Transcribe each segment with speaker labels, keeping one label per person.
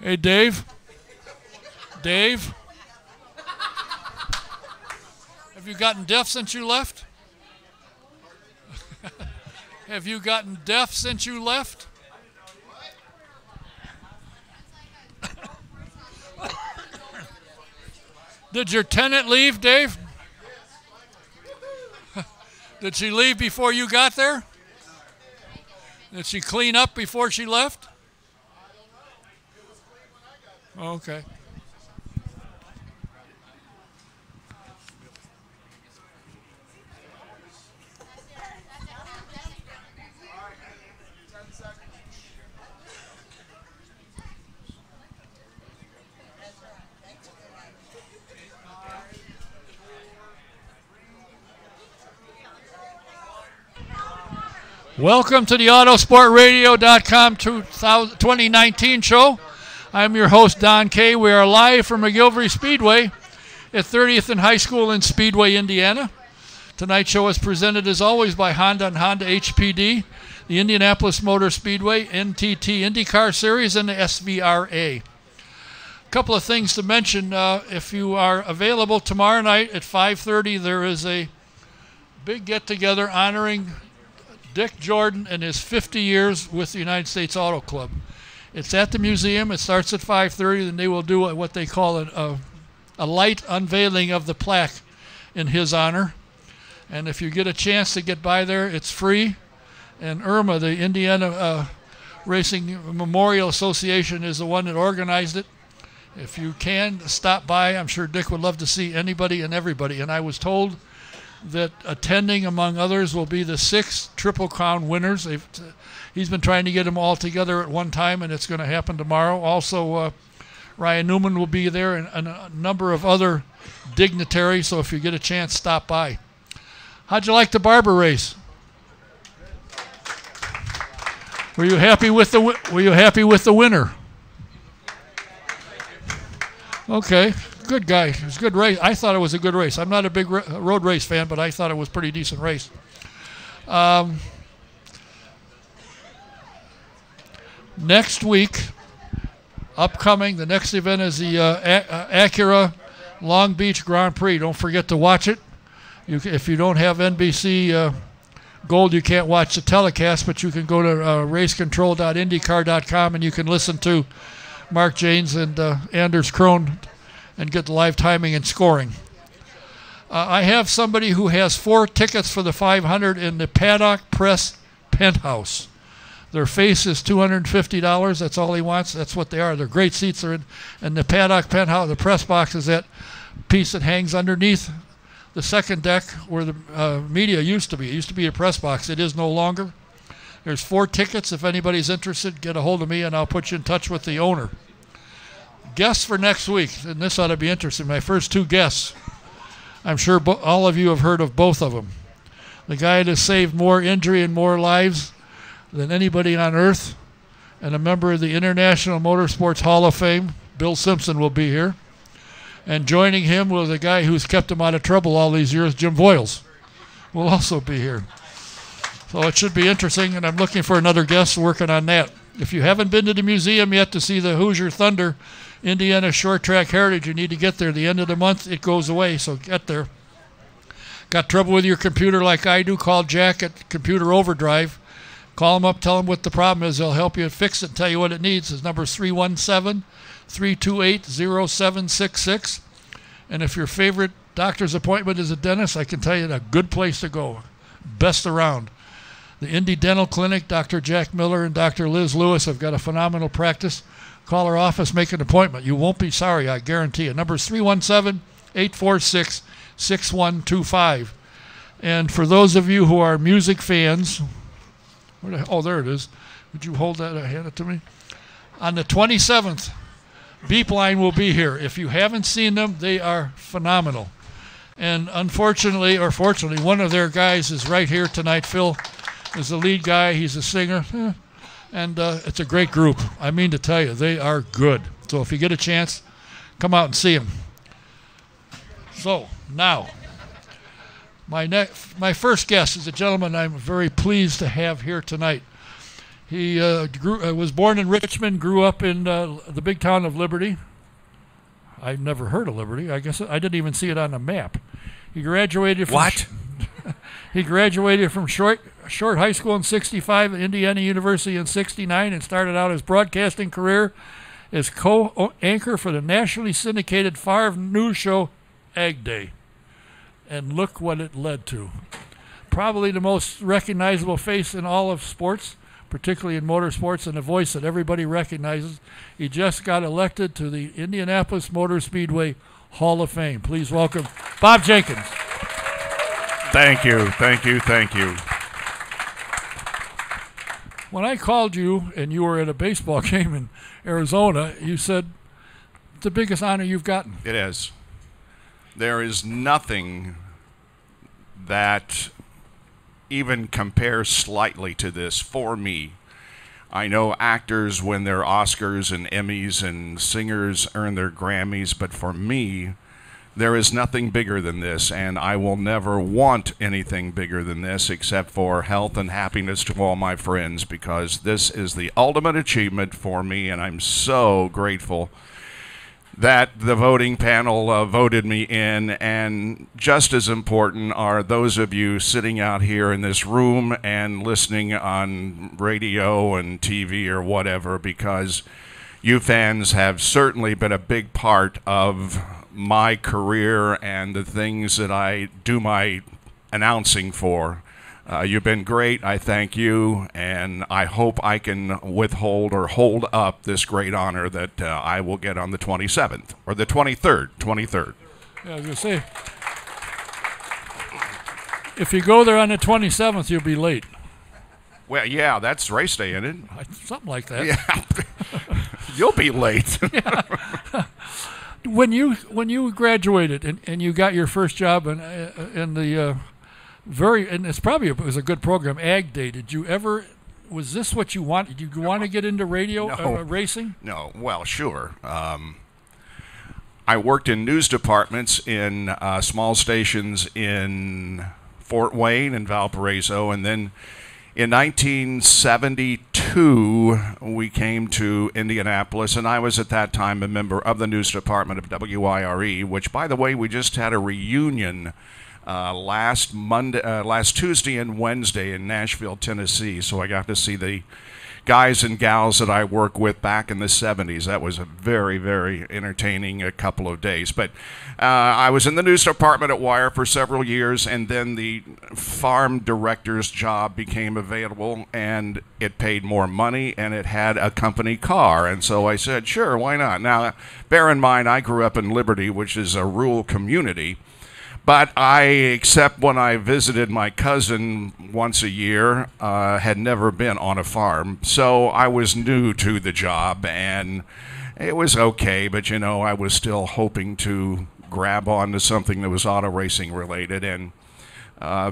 Speaker 1: Hey, Dave. Dave. Have you gotten deaf since you left? Have you gotten deaf since you left? Did your tenant leave, Dave? Did she leave before you got there? Did she clean up before she left? Okay. Welcome to the Autosportradio.com 2019 show. I'm your host, Don Kay. We are live from McGilvery Speedway at 30th and High School in Speedway, Indiana. Tonight's show is presented, as always, by Honda and Honda HPD, the Indianapolis Motor Speedway, NTT IndyCar Series, and the SVRA. A couple of things to mention. If you are available tomorrow night at 5:30, there is a big get-together honoring Dick Jordan and his 50 years with the United States Auto Club. It's at the museum. It starts at 5:30, and they will do what they call a light unveiling of the plaque in his honor. And if you get a chance to get by there, it's free. And IRMA, the Indiana Racing Memorial Association, is the one that organized it. If you can, stop by. I'm sure Dick would love to see anybody and everybody. And I was told that attending, among others, will be the 6 Triple Crown winners. He's been trying to get them all together at one time, and it's going to happen tomorrow. Also, Ryan Newman will be there, and a number of other dignitaries, so if you get a chance, stop by. How'd you like the Barber race? Were you happy with the winner? Okay. Good guy. It was a good race. I thought it was a good race. I'm not a big road race fan, but I thought it was a pretty decent race. Next week, upcoming, the next event is the Acura Long Beach Grand Prix. Don't forget to watch it. If you don't have NBC Gold, you can't watch the telecast, but you can go to racecontrol.indycar.com and you can listen to Mark Janes and Anders Krohn and get the live timing and scoring. I have somebody who has 4 tickets for the 500 in the Paddock Press Penthouse. Their face is $250. That's all he wants. That's what they are. They're great seats. They're in. And the Paddock Penthouse, the press box, is that piece that hangs underneath the second deck where the media used to be. It used to be a press box. It is no longer. There's 4 tickets. If anybody's interested, get a hold of me and I'll put you in touch with the owner. Guests for next week, and this ought to be interesting. My first 2 guests, I'm sure all of you have heard of both of them. The guy that has saved more injury and more lives than anybody on earth, and a member of the International Motorsports Hall of Fame, Bill Simpson, will be here. And joining him was a guy who's kept him out of trouble all these years, Jim Voiles, will also be here. So it should be interesting, and I'm looking for another guest working on that. If you haven't been to the museum yet to see the Hoosier Thunder Indiana Short Track Heritage, you need to get there. The end of the month, it goes away, so get there. Got trouble with your computer like I do, call Jack at Computer Overdrive. Call him up, tell him what the problem is. They'll help you fix it and tell you what it needs. His number is 317-328-0766. And if your favorite doctor's appointment is a dentist, I can tell you a good place to go. Best around. The Indy Dental Clinic, Dr. Jack Miller and Dr. Liz Lewis have got a phenomenal practice. Call our office, make an appointment. You won't be sorry, I guarantee you. Number is 317-846-6125. And for those of you who are music fans, oh, there it is. Would you hold that, hand it to me? On the 27th, Beep Line will be here. If you haven't seen them, they are phenomenal. And unfortunately, or fortunately, one of their guys is right here tonight. Phil is the lead guy. He's a singer. And it's a great group. I mean to tell you, they are good. So if you get a chance, come out and see them. So now, my first guest is a gentleman I'm very pleased to have here tonight. He was born in Richmond, grew up in the big town of Liberty. I've never heard of Liberty. I guess I didn't even see it on the map. He graduated from he graduated from Short High School in '65, Indiana University in '69, and started out his broadcasting career as co-anchor for the nationally syndicated farm news show Ag Day. And look what it led to. Probably the most recognizable face in all of sports, particularly in motorsports, and a voice that everybody recognizes. He just got elected to the Indianapolis Motor Speedway Hall of Fame. Please welcome Bob Jenkins.
Speaker 2: Thank you, thank you, thank you.
Speaker 1: When I called you and you were at a baseball game in Arizona, you said it's the biggest honor you've gotten.
Speaker 2: It is. There is nothing that even compares slightly to this for me. I know actors win their Oscars and Emmys and singers earn their Grammys, but for me, there is nothing bigger than this, and I will never want anything bigger than this except for health and happiness to all my friends, because this is the ultimate achievement for me, and I'm so grateful that the voting panel voted me in. And just as important are those of you sitting out here in this room and listening on radio and TV or whatever, because you fans have certainly been a big part of my career and the things that I do my announcing for. You've been great. I thank you, and I hope I can withhold or hold up this great honor that I will get on the 27th or the 23rd. 23rd.
Speaker 1: Yeah, I was going to say, if you go there on the 27th, you'll be late.
Speaker 2: Well, yeah, that's race day, isn't it?
Speaker 1: Something like that.
Speaker 2: Yeah, you'll be late.
Speaker 1: Yeah. When you graduated and you got your first job in the and it was a good program, Ag Day. Did you ever? Was this what you wanted? Did you want to get into radio racing?
Speaker 2: No. Well, sure. I worked in news departments in small stations in Fort Wayne and Valparaiso, and then in 1972 we came to Indianapolis, and I was at that time a member of the news department of WIRE, which, by the way, we just had a reunion last Tuesday and Wednesday in Nashville, Tennessee. So I got to see the guys and gals that I work with back in the 70s. That was a very, very entertaining couple of days. But I was in the news department at Wire for several years, and then the farm director's job became available, and it paid more money, and it had a company car. And so I said, sure, why not? Now, bear in mind, I grew up in Liberty, which is a rural community. But I, except when I visited my cousin once a year, had never been on a farm. So I was new to the job, and it was okay. But, you know, I was still hoping to grab onto something that was auto racing related. And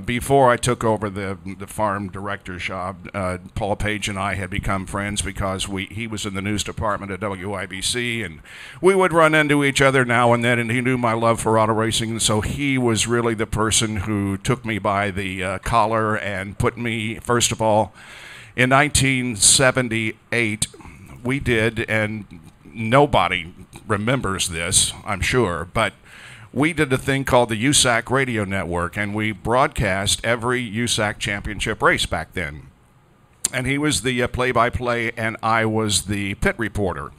Speaker 2: before I took over the farm director's job, Paul Page and I had become friends because he was in the news department at WIBC, and we would run into each other now and then, and he knew my love for auto racing, and so he was really the person who took me by the collar and put me, first of all, in 1978, we did, and nobody remembers this, I'm sure, but we did a thing called the USAC Radio Network, and we broadcast every USAC championship race back then. And he was the play-by-play, and I was the pit reporter.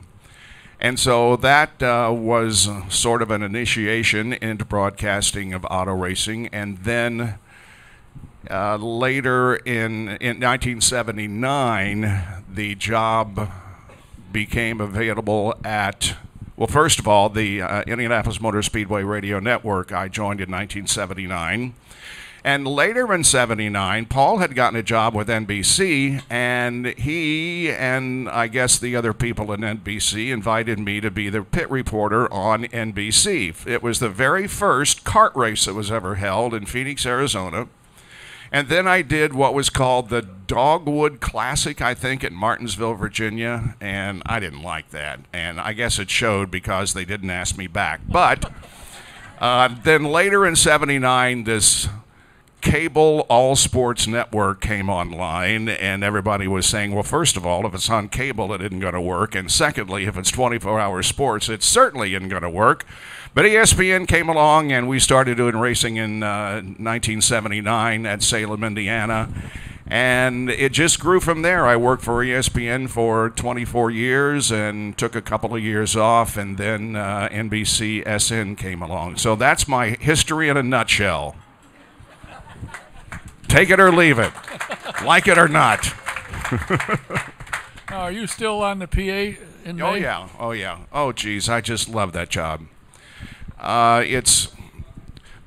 Speaker 2: And so that was sort of an initiation into broadcasting of auto racing. And then later in 1979, the job became available at... Well, first of all, the Indianapolis Motor Speedway Radio Network I joined in 1979. And later in 79, Paul had gotten a job with NBC, and he and I guess the other people in NBC invited me to be the pit reporter on NBC. It was the very first kart race that was ever held in Phoenix, Arizona. And then I did what was called the Dogwood Classic, I think, at Martinsville, Virginia, and I didn't like that. And I guess it showed because they didn't ask me back. But then later in 79, this cable all sports network came online, and everybody was saying, well, first of all, if it's on cable, it isn't going to work. And secondly, if it's 24-hour sports, it certainly isn't going to work. But ESPN came along, and we started doing racing in 1979 at Salem, Indiana. And it just grew from there. I worked for ESPN for 24 years and took a couple of years off, and then NBC SN came along. So that's my history in a nutshell. Take it or leave it, like it or not.
Speaker 1: Now, are you still on the PA in May?
Speaker 2: Oh, yeah. Oh, geez, I just love that job. It's...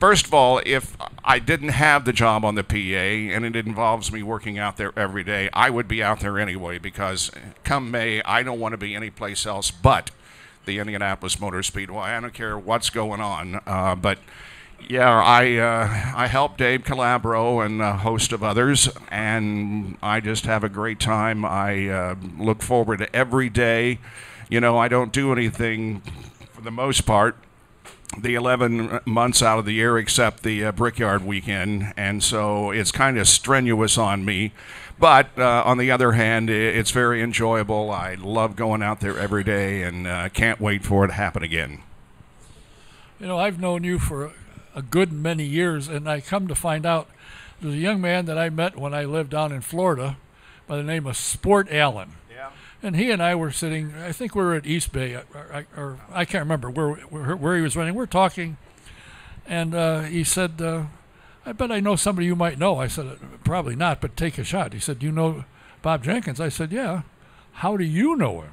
Speaker 2: First of all, if I didn't have the job on the PA and it involves me working out there every day, I would be out there anyway, because come May, I don't want to be anyplace else but the Indianapolis Motor Speedway. I don't care what's going on. But, yeah, I help Dave Calabro and a host of others, and I just have a great time. I look forward to every day. You know, I don't do anything, for the most part, the 11 months out of the year except the Brickyard weekend, and so it's kind of strenuous on me. But on the other hand, it's very enjoyable. I love going out there every day, and can't wait for it to happen again.
Speaker 1: You know, I've known you for a good many years, and I come to find out there's a young man that I met when I lived down in Florida by the name of Sport Allen. And he and I were sitting, I think we were at East Bay, or I can't remember where he was running. We're talking, and he said, I bet I know somebody you might know. I said, probably not, but take a shot. He said, you know Bob Jenkins? I said, yeah. How do you know him?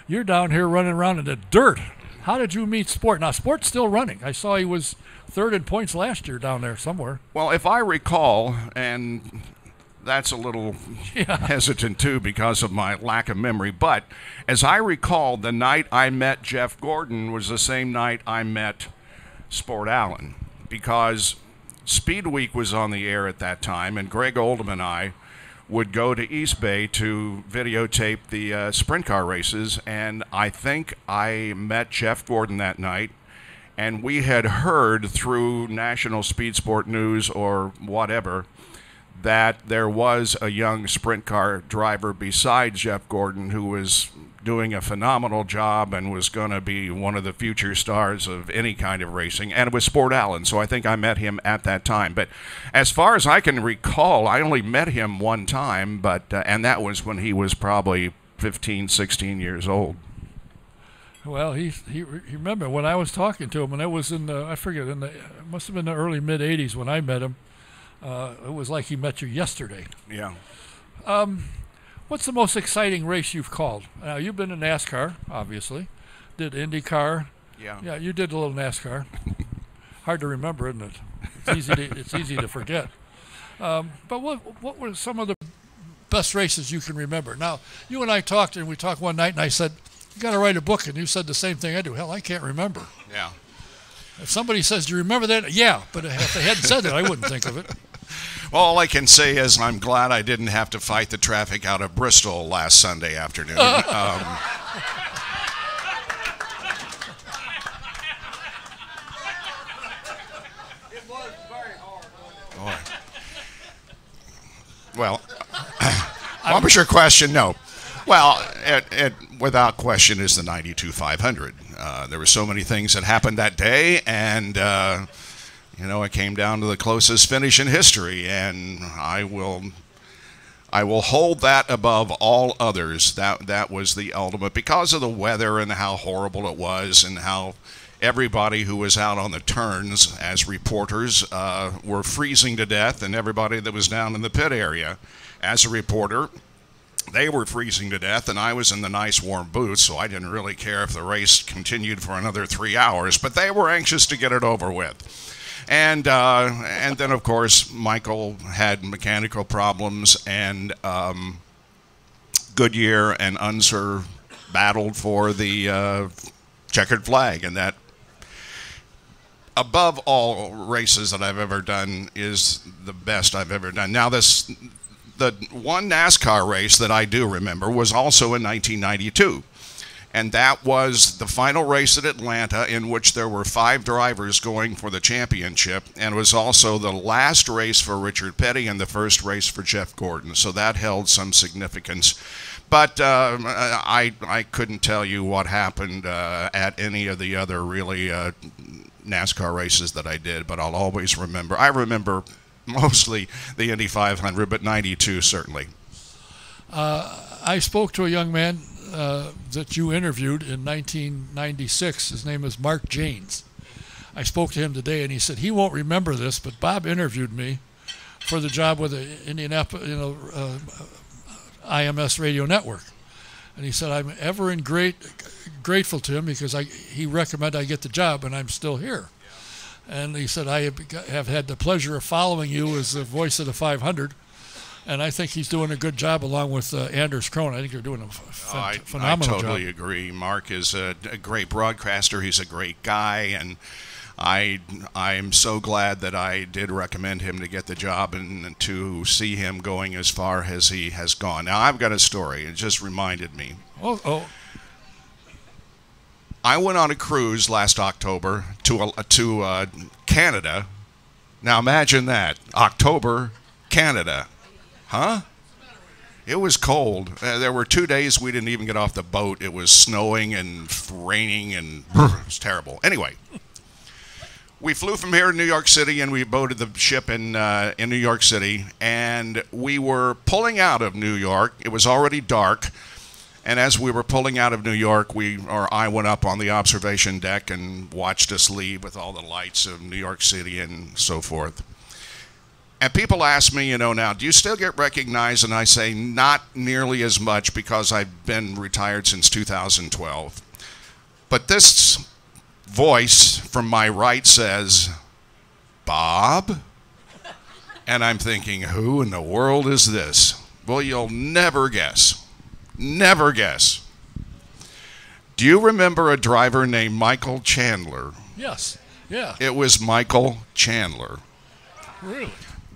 Speaker 1: You're down here running around in the dirt. How did you meet Sport? Now, Sport's still running. I saw he was third in points last year down there somewhere.
Speaker 2: Well, if I recall, and... that's a little hesitant, too, because of my lack of memory. But as I recall, the night I met Jeff Gordon was the same night I met Sport Allen, because Speed Week was on the air at that time, and Greg Oldham and I would go to East Bay to videotape the sprint car races, and I think I met Jeff Gordon that night, and we had heard through National Speed Sport News or whatever that there was a young sprint car driver besides Jeff Gordon who was doing a phenomenal job and was going to be one of the future stars of any kind of racing, and it was Sport Allen, so I think I met him at that time. But as far as I can recall, I only met him one time, but and that was when he was probably 15, 16 years old.
Speaker 1: Well, he remember when I was talking to him, and it was in the, I forget, it must have been the early mid-'80s when I met him. It was like he met you yesterday.
Speaker 2: Yeah.
Speaker 1: What's the most exciting race you've called? Now, you've been in NASCAR, obviously. Did IndyCar.
Speaker 2: Yeah.
Speaker 1: Yeah, you did a little NASCAR. Hard to remember, isn't it? It's easy to forget. But what were some of the best races you can remember? Now, you and I talked, and we talked one night, and I said, you got to write a book, and you said the same thing I do. Hell, I can't remember.
Speaker 2: Yeah.
Speaker 1: If somebody says, do you remember that? Yeah, but if they hadn't said that, I wouldn't think of it.
Speaker 2: Well, all I can say is I'm glad I didn't have to fight the traffic out of Bristol last Sunday afternoon.
Speaker 3: It was very hard, wasn't it?
Speaker 2: Well, what was your question? No. Well, it without question is the 92-500. There were so many things that happened that day, and it came down to the closest finish in history, and I will hold that above all others. That was the ultimate, because of the weather and how horrible it was, and how everybody who was out on the turns as reporters were freezing to death, and everybody that was down in the pit area as a reporter, they were freezing to death, and I was in the nice warm boots, so I didn't really care if the race continued for another 3 hours, but they were anxious to get it over with. And then, of course, Michael had mechanical problems, and Goodyear and Unser battled for the checkered flag, and that, above all races that I've ever done, is the best I've ever done. Now, the one NASCAR race that I do remember was also in 1992. And that was the final race at Atlanta, in which there were 5 drivers going for the championship, and was also the last race for Richard Petty and the first race for Jeff Gordon. So that held some significance. But I couldn't tell you what happened at any of the other really NASCAR races that I did, but I'll always remember. I remember mostly the Indy 500, but 92 certainly.
Speaker 1: I spoke to a young man that you interviewed in 1996. His name is Mark Janes. I spoke to him today, and he said he won't remember this, but Bob interviewed me for the job with the Indianapolis, IMS radio network. And he said, I'm ever grateful to him because he recommended I get the job, and I'm still here. And he said, I have had the pleasure of following you as the voice of the 500, and I think he's doing a good job along with Anders Krohn. I think you're doing a phenomenal job.
Speaker 2: I totally agree. Mark is a great broadcaster. He's a great guy, and I'm so glad that I did recommend him to get the job and to see him going as far as he has gone. Now, I've got a story. It just reminded me.
Speaker 1: Oh.
Speaker 2: I went on a cruise last October to Canada. Now, imagine that. October, Canada. Huh? It was cold. There were 2 days we didn't even get off the boat. It was snowing and raining, and it was terrible. Anyway. We flew from here to New York City, and we boarded the ship in New York City, and we were pulling out of New York. It was already dark, and as we were pulling out of New York, I went up on the observation deck and watched us leave with all the lights of New York City and so forth. And people ask me, now, do you still get recognized? And I say, not nearly as much because I've been retired since 2012. But this voice from my right says, Bob? And I'm thinking, who in the world is this? Well, you'll never guess. Never guess. Do you remember a driver named Michael Chandler?
Speaker 1: Yes. Yeah.
Speaker 2: It was Michael Chandler.
Speaker 1: Really?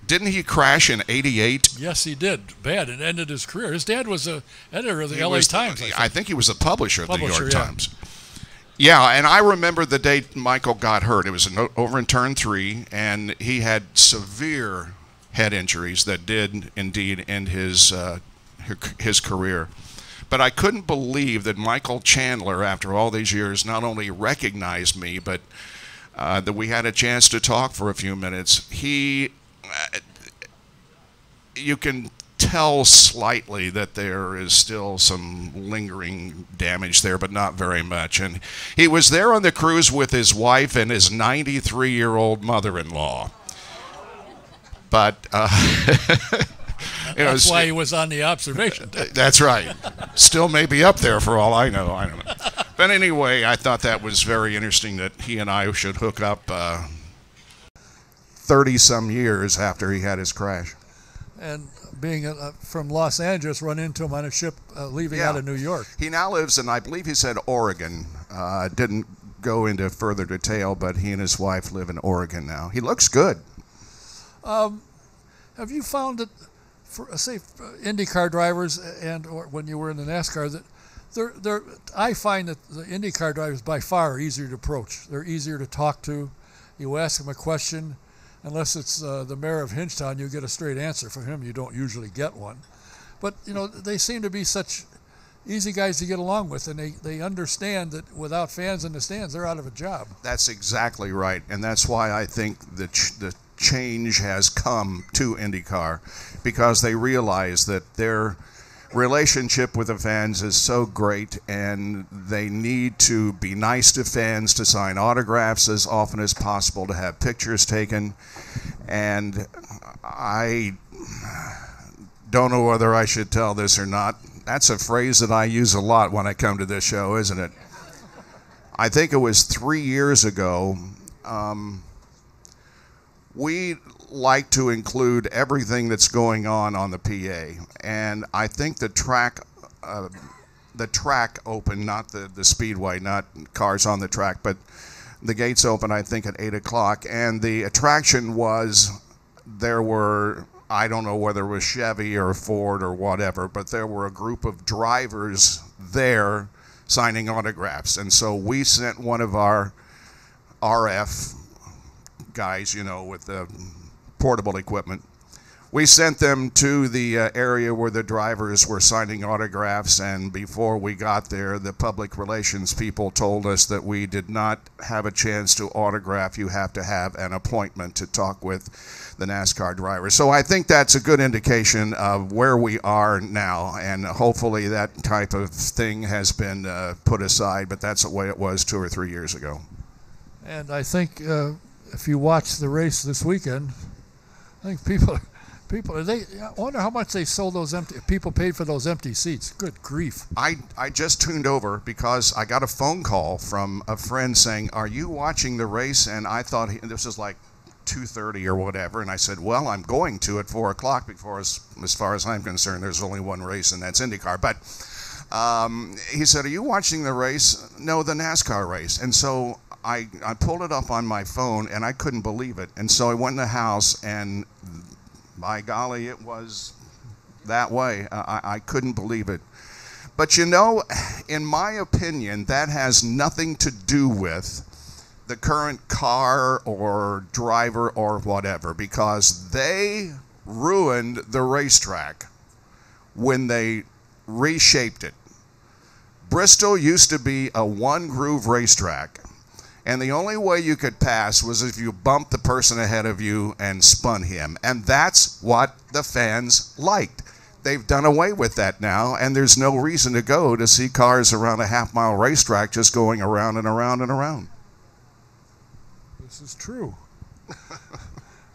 Speaker 2: Didn't he crash in '88?
Speaker 1: Yes, he did. Bad. It ended his career. His dad was an editor of the LA Times.
Speaker 2: I think he was a publisher of the New York Times. Yeah, and I remember the day Michael got hurt. It was over in turn 3, and he had severe head injuries that did indeed end his career. But I couldn't believe that Michael Chandler, after all these years, not only recognized me, but that we had a chance to talk for a few minutes. You can tell slightly that there is still some lingering damage there, but not very much. And he was there on the cruise with his wife and his 93-year-old mother-in-law. But
Speaker 1: that's why he was on the observation deck.
Speaker 2: That's right. Still may be up there for all I know. I don't know. But anyway, I thought that was very interesting that he and I should hook up 30-some years after he had his crash.
Speaker 1: And being from Los Angeles, run into him on a ship leaving out of New York.
Speaker 2: He now lives in, I believe he said, Oregon. Didn't go into further detail, but he and his wife live in Oregon now. He looks good.
Speaker 1: Have you found that, for say, IndyCar drivers or when you were in the NASCAR, that I find that the IndyCar drivers by far are easier to approach. They're easier to talk to. You ask them a question. Unless it's the mayor of Hinchtown, you get a straight answer. From him, you don't usually get one. But, they seem to be such easy guys to get along with, and they understand that without fans in the stands, they're out of a job.
Speaker 2: That's exactly right, and that's why I think the change has come to IndyCar, because they realize that their relationship with the fans is so great, and they need to be nice to fans, to sign autographs as often as possible, to have pictures taken. And I don't know whether I should tell this or not. That's a phrase that I use a lot when I come to this show, isn't it? I think it was 3 years ago. We like to include everything that's going on the PA, and I think the track opened, not the Speedway, not cars on the track, but the gates open, I think, at 8 o'clock, and the attraction was, there were, I don't know whether it was Chevy or Ford or whatever, but there were a group of drivers there signing autographs. And so we sent one of our RF guys, you know, with the portable equipment. We sent them to the area where the drivers were signing autographs, and before we got there, the public relations people told us that we did not have a chance to autograph. You have to have an appointment to talk with the NASCAR drivers. So I think that's a good indication of where we are now, and hopefully that type of thing has been put aside, but that's the way it was 2 or 3 years ago.
Speaker 1: And I think if you watch the race this weekend, I think people, I wonder how much they sold those people paid for those empty seats. Good grief.
Speaker 2: I just tuned over because I got a phone call from a friend saying, "Are you watching the race?" And I thought this was like 2:30 or whatever. And I said, "Well, I'm going to at 4 o'clock because as far as I'm concerned, there's only one race, and that's IndyCar." But he said, "Are you watching the race?" "No, the NASCAR race." And so I pulled it up on my phone, and I couldn't believe it. And so I went in the house, and by golly, it was that way. I couldn't believe it. But you know, in my opinion, that has nothing to do with the current car or driver or whatever, because they ruined the racetrack when they reshaped it. Bristol used to be a one-groove racetrack, and the only way you could pass was if you bumped the person ahead of you and spun him. And that's what the fans liked. They've done away with that now, and there's no reason to go to see cars around a half-mile racetrack just going around and around and around.
Speaker 1: This is true.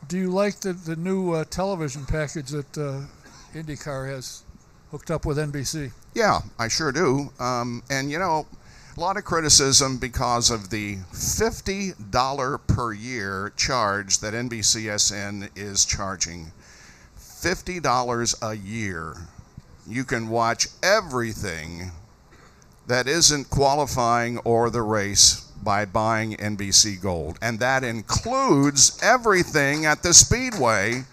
Speaker 1: Do you like the new television package that IndyCar has hooked up with NBC?
Speaker 2: Yeah, I sure do. And, you know, a lot of criticism because of the $50 per year charge that NBCSN is charging. $50 a year. You can watch everything that isn't qualifying or the race by buying NBC Gold. And that includes everything at the Speedway.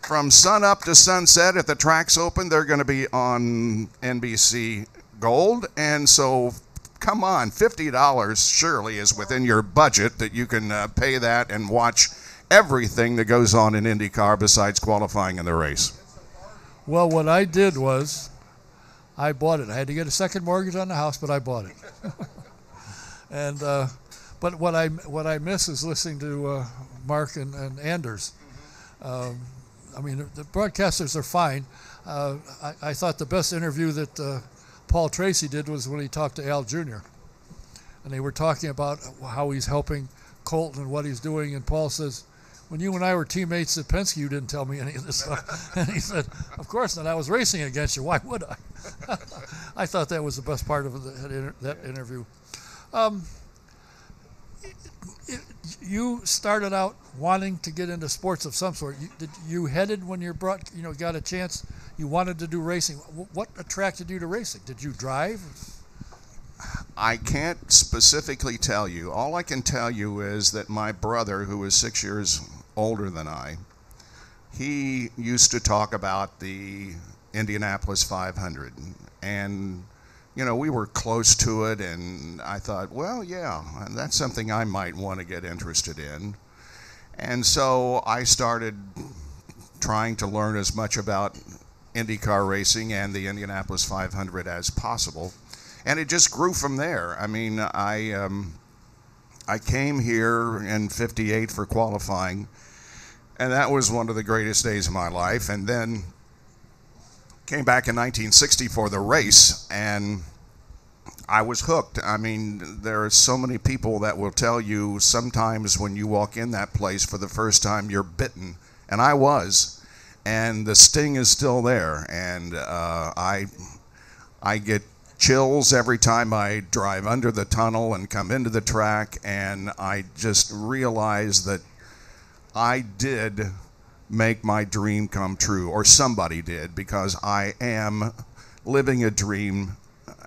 Speaker 2: From sun up to sunset, if the track's open, they're going to be on NBC Gold. And so, come on, $50 surely is within your budget that you can pay that and watch everything that goes on in IndyCar besides qualifying in the race.
Speaker 1: Well, what I did was I bought it. I had to get a second mortgage on the house, but I bought it. And but what I miss is listening to Mark and Anders. I mean, the broadcasters are fine. I thought the best interview that Paul Tracy did was when he talked to Al Jr. And they were talking about how he's helping Colton and what he's doing. And Paul says, "When you and I were teammates at Penske, you didn't tell me any of this stuff." And he said, "Of course not. I was racing against you. Why would I?" I thought that was the best part of that interview. You started out wanting to get into sports of some sort. You headed when you got a chance. You wanted to do racing. What attracted you to racing? Did you drive?
Speaker 2: I can't specifically tell you. All I can tell you is that my brother, who was 6 years older than I, he used to talk about the Indianapolis 500. And, you know, we were close to it, and I thought, well, yeah, that's something I might want to get interested in. And so I started trying to learn as much about IndyCar racing and the Indianapolis 500 as possible. And it just grew from there. I mean, I came here in '58 for qualifying, and that was one of the greatest days of my life. And then came back in 1960 for the race, and I was hooked. I mean, there are so many people that will tell you sometimes when you walk in that place for the first time, you're bitten. And I was. And the sting is still there. And I get chills every time I drive under the tunnel and come into the track, and I just realize that I did make my dream come true, or somebody did, because I am living a dream,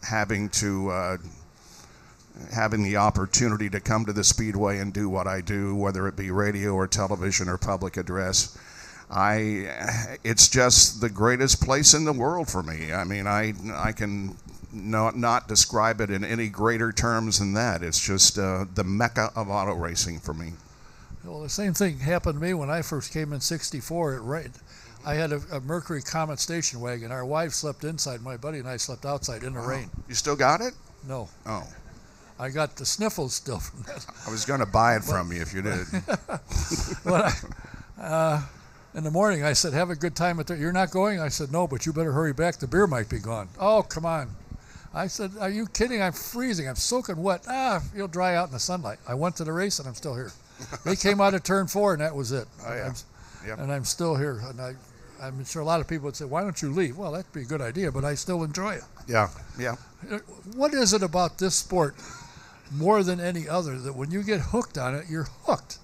Speaker 2: having the opportunity to come to the Speedway and do what I do, whether it be radio or television or public address. It's just the greatest place in the world for me. I mean, I can not describe it in any greater terms than that. It's just the mecca of auto racing for me.
Speaker 1: Well, the same thing happened to me when I first came in '64. It rained. I had a Mercury Comet station wagon. Our wives slept inside. My buddy and I slept outside in the rain.
Speaker 2: You still got it?
Speaker 1: No.
Speaker 2: Oh.
Speaker 1: I got the sniffles still from that.
Speaker 2: I was going to buy it from you if you did.
Speaker 1: But in the morning, I said, have a good time. You're not going? I said, no, but you better hurry back. The beer might be gone. Oh, come on. I said, are you kidding? I'm freezing. I'm soaking wet. You'll dry out in the sunlight. I went to the race, and I'm still here. They came out of turn 4, and that was it.
Speaker 2: Oh, yeah.
Speaker 1: And I'm still here. And I'm sure a lot of people would say, why don't you leave? Well, that'd be a good idea, but I still enjoy it.
Speaker 2: Yeah, yeah.
Speaker 1: What is it about this sport more than any other that when you get hooked on it, you're hooked?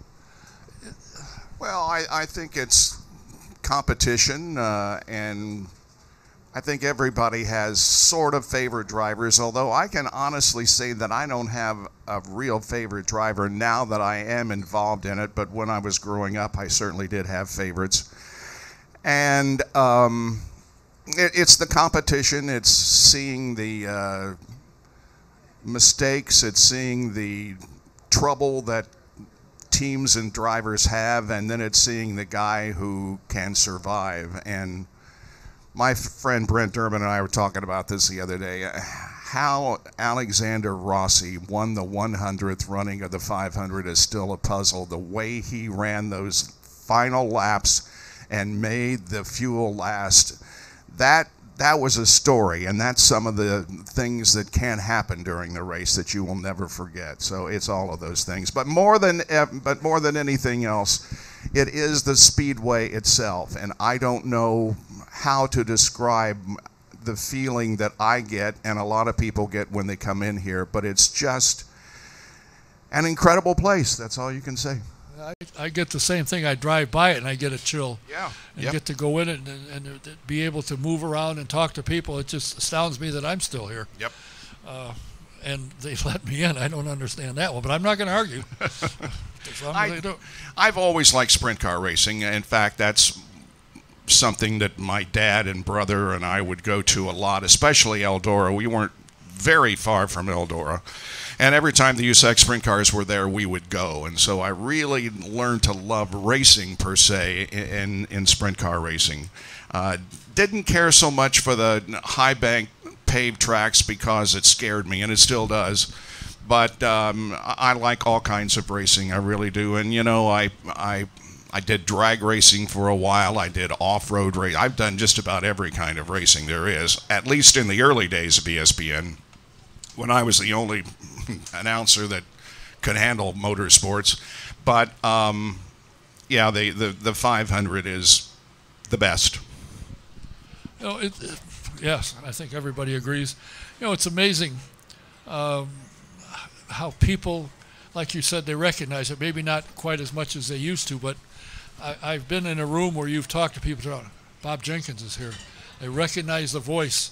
Speaker 2: Well, I think it's competition, and I think everybody has sort of favorite drivers, although I can honestly say that I don't have a real favorite driver now that I am involved in it, but when I was growing up, I certainly did have favorites. And it's the competition, it's seeing the mistakes, it's seeing the trouble that teams and drivers have, and then it's seeing the guy who can survive. And my friend Brent Durbin and I were talking about this the other day. How Alexander Rossi won the 100th running of the 500 is still a puzzle. The way he ran those final laps and made the fuel last, that was a story, and that's some of the things that can happen during the race that you will never forget. So it's all of those things, but more than anything else, it is the Speedway itself, and I don't know how to describe the feeling that I get and a lot of people get when they come in here, but it's just an incredible place. That's all you can say.
Speaker 1: I get the same thing. I drive by it and I get a chill.
Speaker 2: Yeah.
Speaker 1: And get to go in it and be able to move around and talk to people. It just astounds me that I'm still here.
Speaker 2: Yep.
Speaker 1: And they let me in. I don't understand that one, but I'm not going to argue. As long as they do.
Speaker 2: I've always liked sprint car racing. In fact, that's something that my dad and brother and I would go to a lot, especially Eldora. We weren't very far from Eldora. And every time the USAC sprint cars were there, we would go. And so I really learned to love racing, per se, in sprint car racing. Didn't care so much for the high bank paved tracks because it scared me, and it still does. But I like all kinds of racing, I really do. And, you know, I did drag racing for a while. I did off-road race. I've done just about every kind of racing there is, at least in the early days of ESPN, when I was the only announcer that could handle motorsports. But yeah, the 500 is the best.
Speaker 1: You know, yes, I think everybody agrees. You know, it's amazing how people, like you said, they recognize it. Maybe not quite as much as they used to, but I've been in a room where you've talked to people. Bob Jenkins is here. They recognize the voice.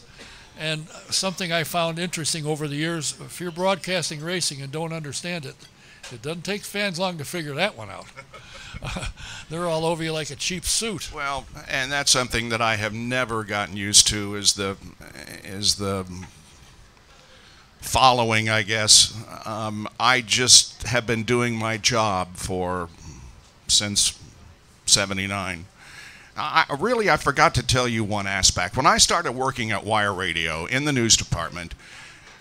Speaker 1: And something I found interesting over the years, if you're broadcasting racing and don't understand it, it doesn't take fans long to figure that one out. They're all over you like a cheap suit.
Speaker 2: Well, and that's something that I have never gotten used to is the following, I guess. I just have been doing my job since '79. I forgot to tell you one aspect. When I started working at Wire Radio in the news department,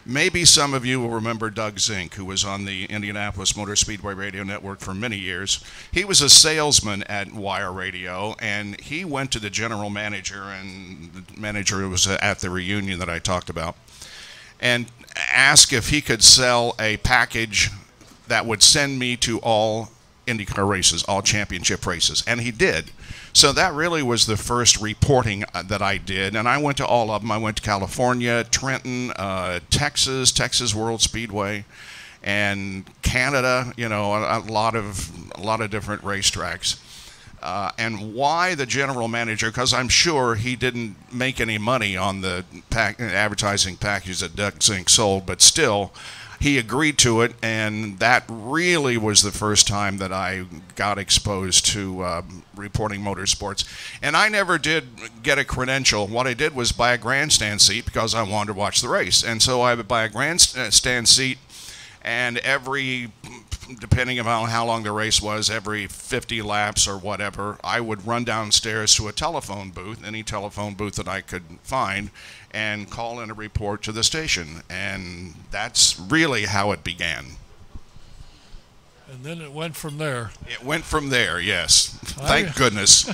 Speaker 2: maybe some of you will remember Doug Zink, who was on the Indianapolis Motor Speedway Radio Network for many years. He was a salesman at Wire Radio, and he went to the general manager, and the manager was at the reunion that I talked about, and asked if he could sell a package that would send me to all IndyCar races, all championship races, and he did. So that really was the first reporting that I did, and I went to all of them. I went to California, Trenton, Texas World Speedway, and Canada. You know, a lot of different racetracks. And why the general manager? Because I'm sure he didn't make any money on the advertising package that Doug Zink sold, but still, he agreed to it, and that really was the first time that I got exposed to reporting motorsports. And I never did get a credential. What I did was buy a grandstand seat because I wanted to watch the race. And so I would buy a grandstand seat, and depending on how long the race was, every 50 laps or whatever, I would run downstairs to a telephone booth, any telephone booth that I could find, and call in a report to the station. And that's really how it began.
Speaker 1: And then it went from there.
Speaker 2: It went from there, yes. Thank goodness.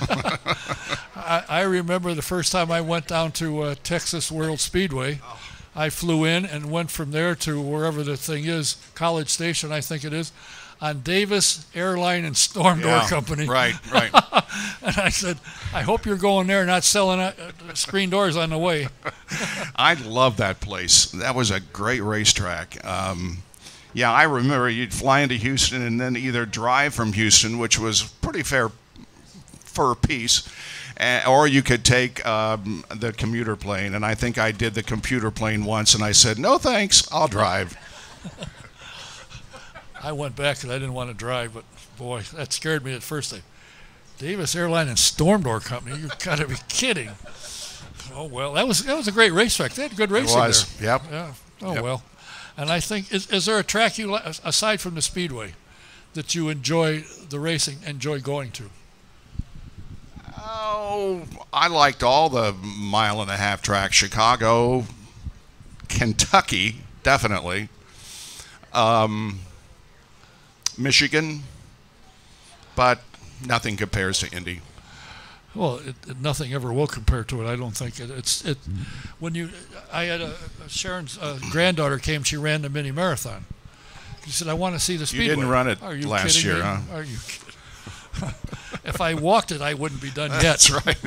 Speaker 1: I remember the first time I went down to Texas World Speedway. I flew in and went from there to wherever the thing is, College Station, I think it is, on Davis Airline and Storm Door Company.
Speaker 2: Right.
Speaker 1: And I said, I hope you're going there, not selling screen doors on the way.
Speaker 2: I love that place. That was a great racetrack. Yeah, I remember you'd fly into Houston and then either drive from Houston, which was pretty fair for a piece, or you could take the commuter plane. And I think I did the commuter plane once, and I said, no thanks, I'll drive.
Speaker 1: I went back and I didn't want to drive, but boy, that scared me at first. Davis Airline and Storm Door Company, you've got to be kidding. Oh, well, that was a great racetrack. They had good racing there.
Speaker 2: It was, yep.
Speaker 1: Yeah. Oh, yep. Well. And I think, is there a track you, aside from the Speedway, that you enjoy the racing, enjoy going to?
Speaker 2: Oh, I liked all the mile-and-a-half tracks. Chicago, Kentucky, definitely. Michigan, but nothing compares to Indy.
Speaker 1: Well, nothing ever will compare to it. I don't think I had Sharon's granddaughter came. She ran the mini marathon. She said, "I want to see the Speedway."
Speaker 2: You didn't run it
Speaker 1: Are you
Speaker 2: last
Speaker 1: kidding
Speaker 2: year,
Speaker 1: me?
Speaker 2: huh?
Speaker 1: Are you kidding? If I walked it, I wouldn't be done yet.
Speaker 2: That's right.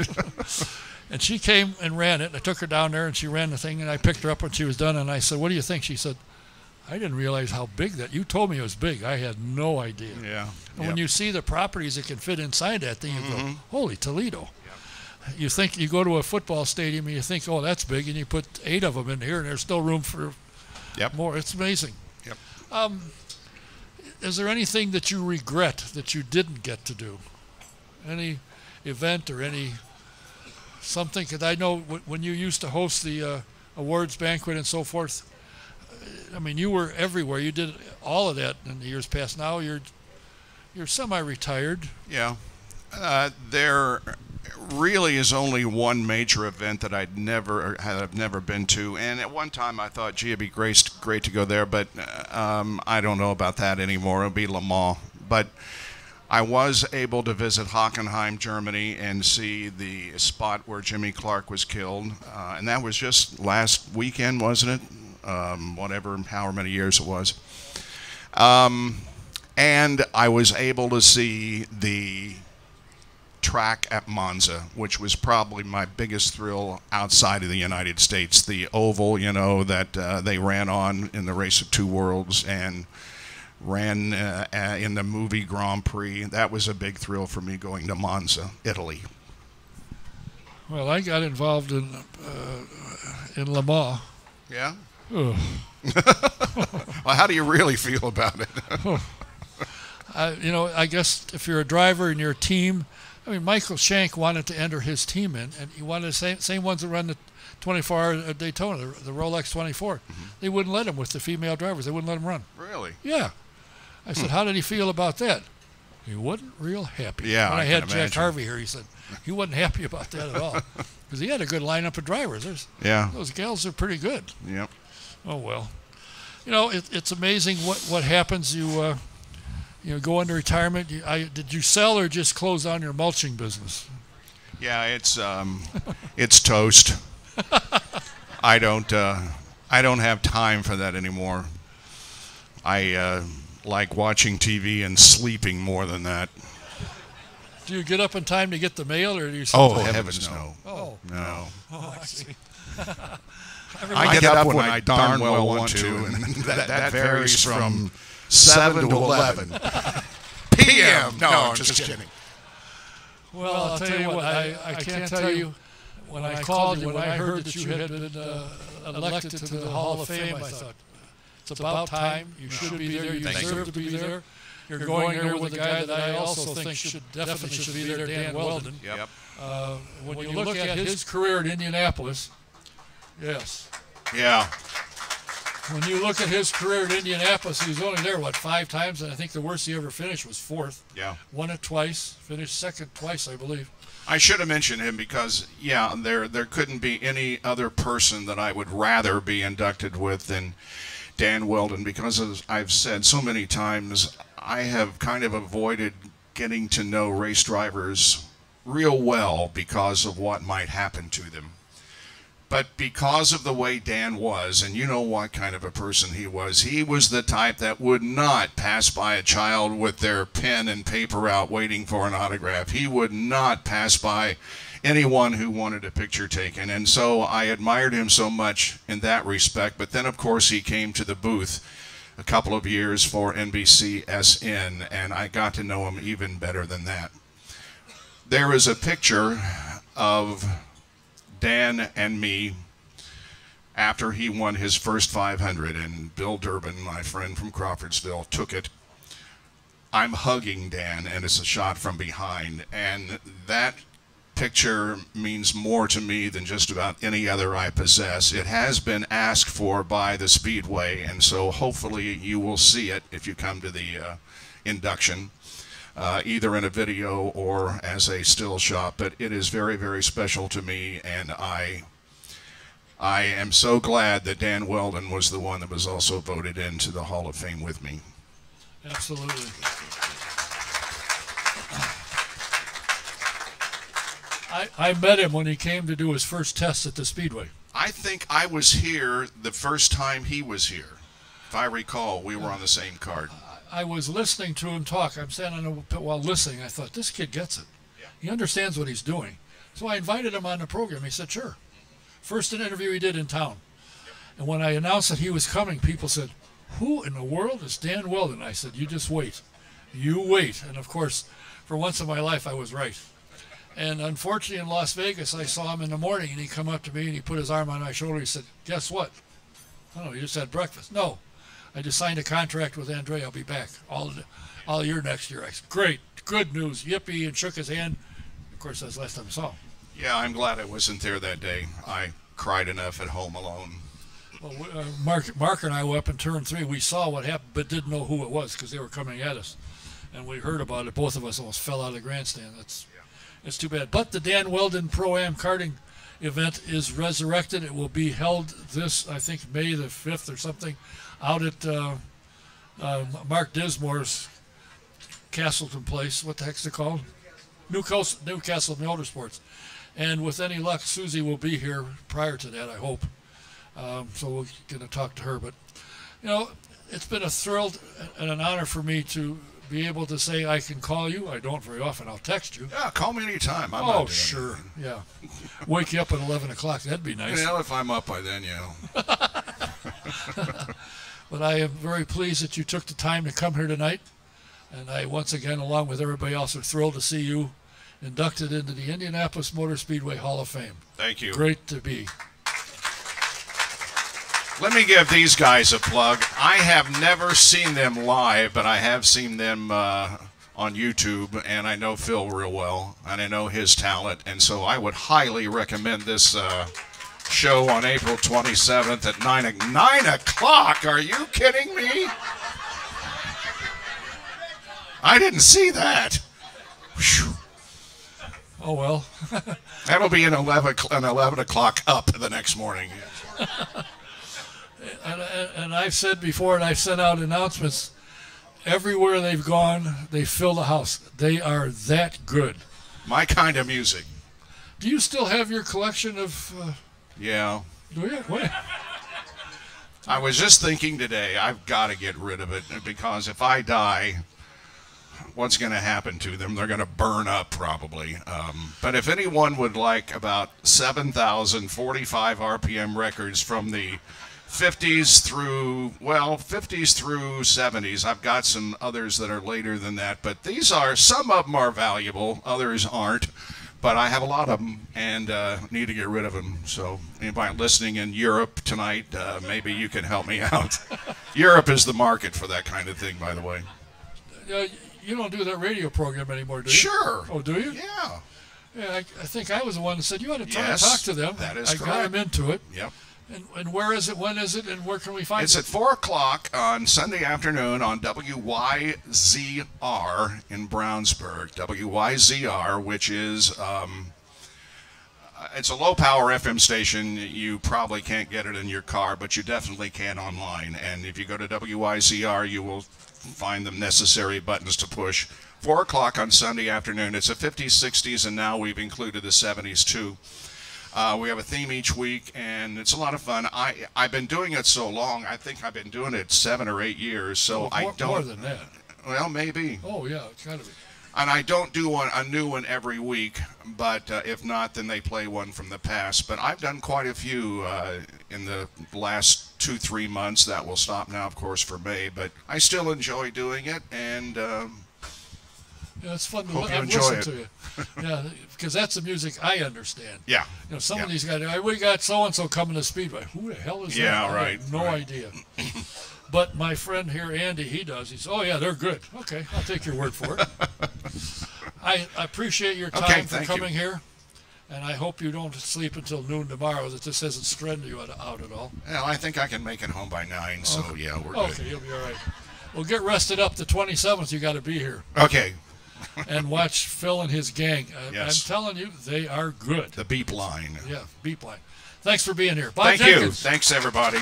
Speaker 1: And she came and ran it. I took her down there, and she ran the thing, and I picked her up when she was done, and I said, "What do you think?" She said, I didn't realize how big that. You told me it was big. I had no idea.
Speaker 2: Yeah.
Speaker 1: And when you see the properties that can fit inside that thing, you go, holy Toledo. Yep. You think you go to a football stadium and you think, oh, that's big, and you put 8 of them in here, and there's still room for more. It's amazing.
Speaker 2: Yep.
Speaker 1: Is there anything that you regret that you didn't get to do? Any event or any something? Because I know when you used to host the awards banquet and so forth, I mean, you were everywhere. You did all of that in the years past. Now you're semi-retired.
Speaker 2: Yeah. There really is only one major event that I've never been to, and at one time I thought, gee, it'd be great to go there, but I don't know about that anymore. It'll be Le Mans. But I was able to visit Hockenheim, Germany, and see the spot where Jimmy Clark was killed, and that was just last weekend, wasn't it? However many years it was. And I was able to see the track at Monza, which was probably my biggest thrill outside of the United States. The oval, that they ran on in the Race of Two Worlds and ran in the movie Grand Prix. That was a big thrill for me, going to Monza, Italy.
Speaker 1: Well, I got involved in Le Mans.
Speaker 2: Yeah?
Speaker 1: Ugh.
Speaker 2: Well, how do you really feel about it?
Speaker 1: I guess if you're a driver and you're a team, I mean, Michael Shank wanted to enter his team in, and he wanted the same ones that run the 24-hour Daytona, the Rolex 24. Mm-hmm. They wouldn't let him with the female drivers. They wouldn't let him run.
Speaker 2: Really?
Speaker 1: Yeah. I said, how did he feel about that? He wasn't real happy.
Speaker 2: Yeah,
Speaker 1: when I had
Speaker 2: imagine.
Speaker 1: Jack Harvey here, he said he wasn't happy about that at all, because he had a good lineup of drivers. Those gals are pretty good.
Speaker 2: Yep.
Speaker 1: Oh well, it's amazing what happens. You go into retirement. Did you sell or just close down your mulching business?
Speaker 2: Yeah, it's toast. I don't have time for that anymore. I like watching TV and sleeping more than that.
Speaker 1: Do you get up in time to get the mail, or do you?
Speaker 2: Oh, heavens no.
Speaker 1: Oh
Speaker 2: no.
Speaker 1: Oh, I see.
Speaker 2: I get up when I darn well want to, and that varies from 7 to 11 p.m. No, I'm just kidding.
Speaker 1: Well, I'll tell you what, I can't tell you. When I called you, when I heard that you had been elected to the Hall of Fame, I thought, It's about time. You should be there. You deserve to be there. You're going there with a guy that I also think definitely should be there, Dan Weldon.
Speaker 2: Yep.
Speaker 1: When you look at his career at Indianapolis, yes.
Speaker 2: Yeah.
Speaker 1: When you look at his career at Indianapolis, he was only there, 5 times? And I think the worst he ever finished was 4th.
Speaker 2: Yeah.
Speaker 1: Won it twice, finished 2nd twice, I believe.
Speaker 2: I should have mentioned him because, yeah, there couldn't be any other person that I would rather be inducted with than Dan Weldon, because as I've said so many times, I have kind of avoided getting to know race drivers real well because of what might happen to them. But because of the way Dan was, and you know what kind of a person he was the type that would not pass by a child with their pen and paper out waiting for an autograph. He would not pass by anyone who wanted a picture taken. And so I admired him so much in that respect. But then, of course, he came to the booth a couple of years for NBCSN, and I got to know him even better than that. There is a picture of Dan and me after he won his first 500, and Bill Durbin, my friend from Crawfordsville, took it. I'm hugging Dan, and it's a shot from behind, and that picture means more to me than just about any other I possess. It has been asked for by the Speedway, and so hopefully you will see it if you come to the induction. Either in a video or as a still shot, but it is very, very special to me, and I am so glad that Dan Weldon was the one that was also voted into the Hall of Fame with me.
Speaker 1: Absolutely. I met him when he came to do his first test at the Speedway.
Speaker 2: I think I was here the first time he was here. If I recall, we were on the same card.
Speaker 1: I was listening to him talk. I'm standing on the pit while listening. I thought, this kid gets it. Yeah. He understands what he's doing. So I invited him on the program. He said, sure. First interview he did in town. Yep. And when I announced that he was coming, people said, who in the world is Dan Weldon? I said, you just wait. You wait. And, of course, for once in my life, I was right. And unfortunately, in Las Vegas, I saw him in the morning, and he come up to me, and he put his arm on my shoulder. He said, guess what? Oh, you just had breakfast. No. I just signed a contract with Andre. I'll be back all year next year. I said, great, good news, yippee, and shook his hand. Of course, that's the last time I saw him.
Speaker 2: Yeah, I'm glad I wasn't there that day. I cried enough at home alone.
Speaker 1: Well, Mark and I were up in turn 3. We saw what happened, but didn't know who it was because they were coming at us. And we heard about it. Both of us almost fell out of the grandstand. It's too bad. But the Dan Weldon Pro-Am karting event is resurrected. It will be held this, I think, May the 5th or something, out at Mark Dismore's Castleton place. What the heck's it called? Newcastle Motorsports. And with any luck, Susie will be here prior to that, I hope. So we're going to talk to her. But, you know, it's been a thrill and an honor for me to be able to say I can call you. I don't very often. I'll text you.
Speaker 2: Yeah, call me anytime. I'm
Speaker 1: not
Speaker 2: doing
Speaker 1: sure.
Speaker 2: Anything.
Speaker 1: Yeah. Wake you up at 11 o'clock. That'd be nice.
Speaker 2: Well, if I'm up by then, yeah.
Speaker 1: But I am very pleased that you took the time to come here tonight. And I, once again, along with everybody else, are thrilled to see you inducted into the Indianapolis Motor Speedway Hall of Fame.
Speaker 2: Thank you.
Speaker 1: Great to be.
Speaker 2: Let me give these guys a plug. I have never seen them live, but I have seen them on YouTube, and I know Phil real well, and I know his talent, and so I would highly recommend this show on April 27th at 9 o'clock. Are you kidding me? I didn't see that. Whew.
Speaker 1: Oh, well.
Speaker 2: That'll be an 11 o'clock up the next morning.
Speaker 1: And I've said before, and I've sent out announcements, everywhere they've gone, they fill the house. They are that good.
Speaker 2: My kind of music.
Speaker 1: Do you still have your collection of...
Speaker 2: Yeah.
Speaker 1: Do you? What?
Speaker 2: I was just thinking today, I've got to get rid of it, because if I die, what's going to happen to them? They're going to burn up probably. But if anyone would like about 7,045 RPM records from the 50s through 70s. I've got some others that are later than that, but these are, some of them are valuable, others aren't. but I have a lot of them and need to get rid of them. So anybody listening in Europe tonight, maybe you can help me out. Europe is the market for that kind of thing, by the way.
Speaker 1: You don't do that radio program anymore, do you?
Speaker 2: Sure.
Speaker 1: Oh, do you?
Speaker 2: Yeah.
Speaker 1: Yeah, I think I was the one that said you ought to try
Speaker 2: Yes,
Speaker 1: to talk to them.
Speaker 2: that is
Speaker 1: I got
Speaker 2: correct.
Speaker 1: them into it.
Speaker 2: Yep.
Speaker 1: And where is it? When is it? And where can we find
Speaker 2: It's
Speaker 1: it?
Speaker 2: at 4 o'clock on Sunday afternoon on WYZR in Brownsburg. WYZR, which is it's a low-power FM station. You probably can't get it in your car, but you definitely can online. And if you go to WYZR, you will find the necessary buttons to push. 4 o'clock on Sunday afternoon. It's the 50s, 60s, and now we've included the 70s too. We have a theme each week, and it's a lot of fun. I've been doing it so long. I think I've been doing it 7 or 8 years. So I don't.
Speaker 1: More than that.
Speaker 2: Well, maybe.
Speaker 1: Oh yeah, it's gotta be.
Speaker 2: And I don't do a new one every week, but if not, then they play one from the past. But I've done quite a few in the last 2-3 months. That will stop now, of course, for May. But I still enjoy doing it, and
Speaker 1: Yeah, it's fun to
Speaker 2: hope you
Speaker 1: listen
Speaker 2: enjoy
Speaker 1: to you. Yeah, because that's the music I understand.
Speaker 2: yeah.
Speaker 1: You know, some of
Speaker 2: Yeah.
Speaker 1: these guys, we got so-and-so coming to Speedway. Who the hell is that?
Speaker 2: Yeah,
Speaker 1: I
Speaker 2: right,
Speaker 1: have no
Speaker 2: right.
Speaker 1: idea. But my friend here, Andy, he does. He says, oh, yeah, they're good. Okay, I'll take your word for it. I appreciate your time for
Speaker 2: thank
Speaker 1: coming
Speaker 2: you.
Speaker 1: here. And I hope you don't sleep until noon tomorrow, that this hasn't stranded you out at all.
Speaker 2: Well, I think I can make it home by 9, so
Speaker 1: Okay.
Speaker 2: yeah, we're good.
Speaker 1: Okay, you'll be all right. Well, get rested up. The 27th, you got to be here.
Speaker 2: Okay,
Speaker 1: And watch Phil and his gang.
Speaker 2: Yes.
Speaker 1: I'm telling you, they are good.
Speaker 2: the beep line.
Speaker 1: Yeah, beep line. Thanks for being here. Bob
Speaker 2: Thank you.
Speaker 1: Jenkins.
Speaker 2: Thanks, everybody.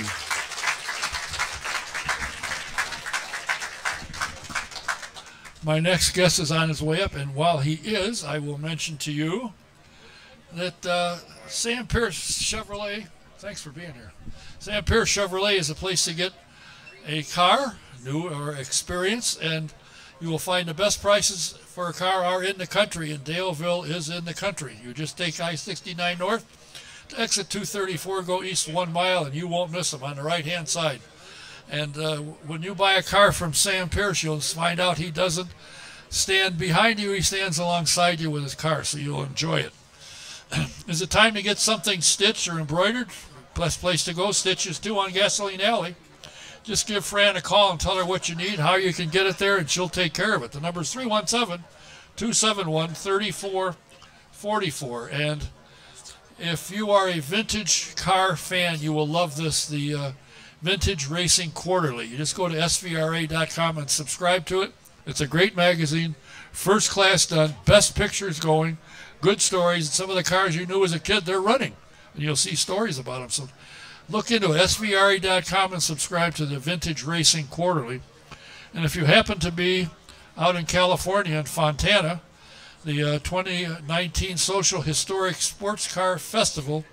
Speaker 1: My next guest is on his way up, and while he is, I will mention to you that Sam Pierce Chevrolet, thanks for being here. Sam Pierce Chevrolet is a place to get a car, new or experienced, and you will find the best prices for a car are in the country, and Daleville is in the country. You just take I-69 north to exit 234, go east 1 mile, and you won't miss them on the right-hand side. And when you buy a car from Sam Pierce, you'll find out he doesn't stand behind you, he stands alongside you with his car, so you'll enjoy it. Is it time to get something stitched or embroidered? Best place to go, Stitches 2 on Gasoline Alley. Just give Fran a call and tell her what you need, how you can get it there, and she'll take care of it. The number is 317-271-3444. And if you are a vintage car fan, you will love this, the Vintage Racing Quarterly. You just go to svra.com and subscribe to it. It's a great magazine, first class done, best pictures going, good stories. Some of the cars you knew as a kid, they're running, and you'll see stories about them. So look into it, svra.com, and subscribe to the Vintage Racing Quarterly. And if you happen to be out in California in Fontana, the 2019 Social Historic Sports Car Festival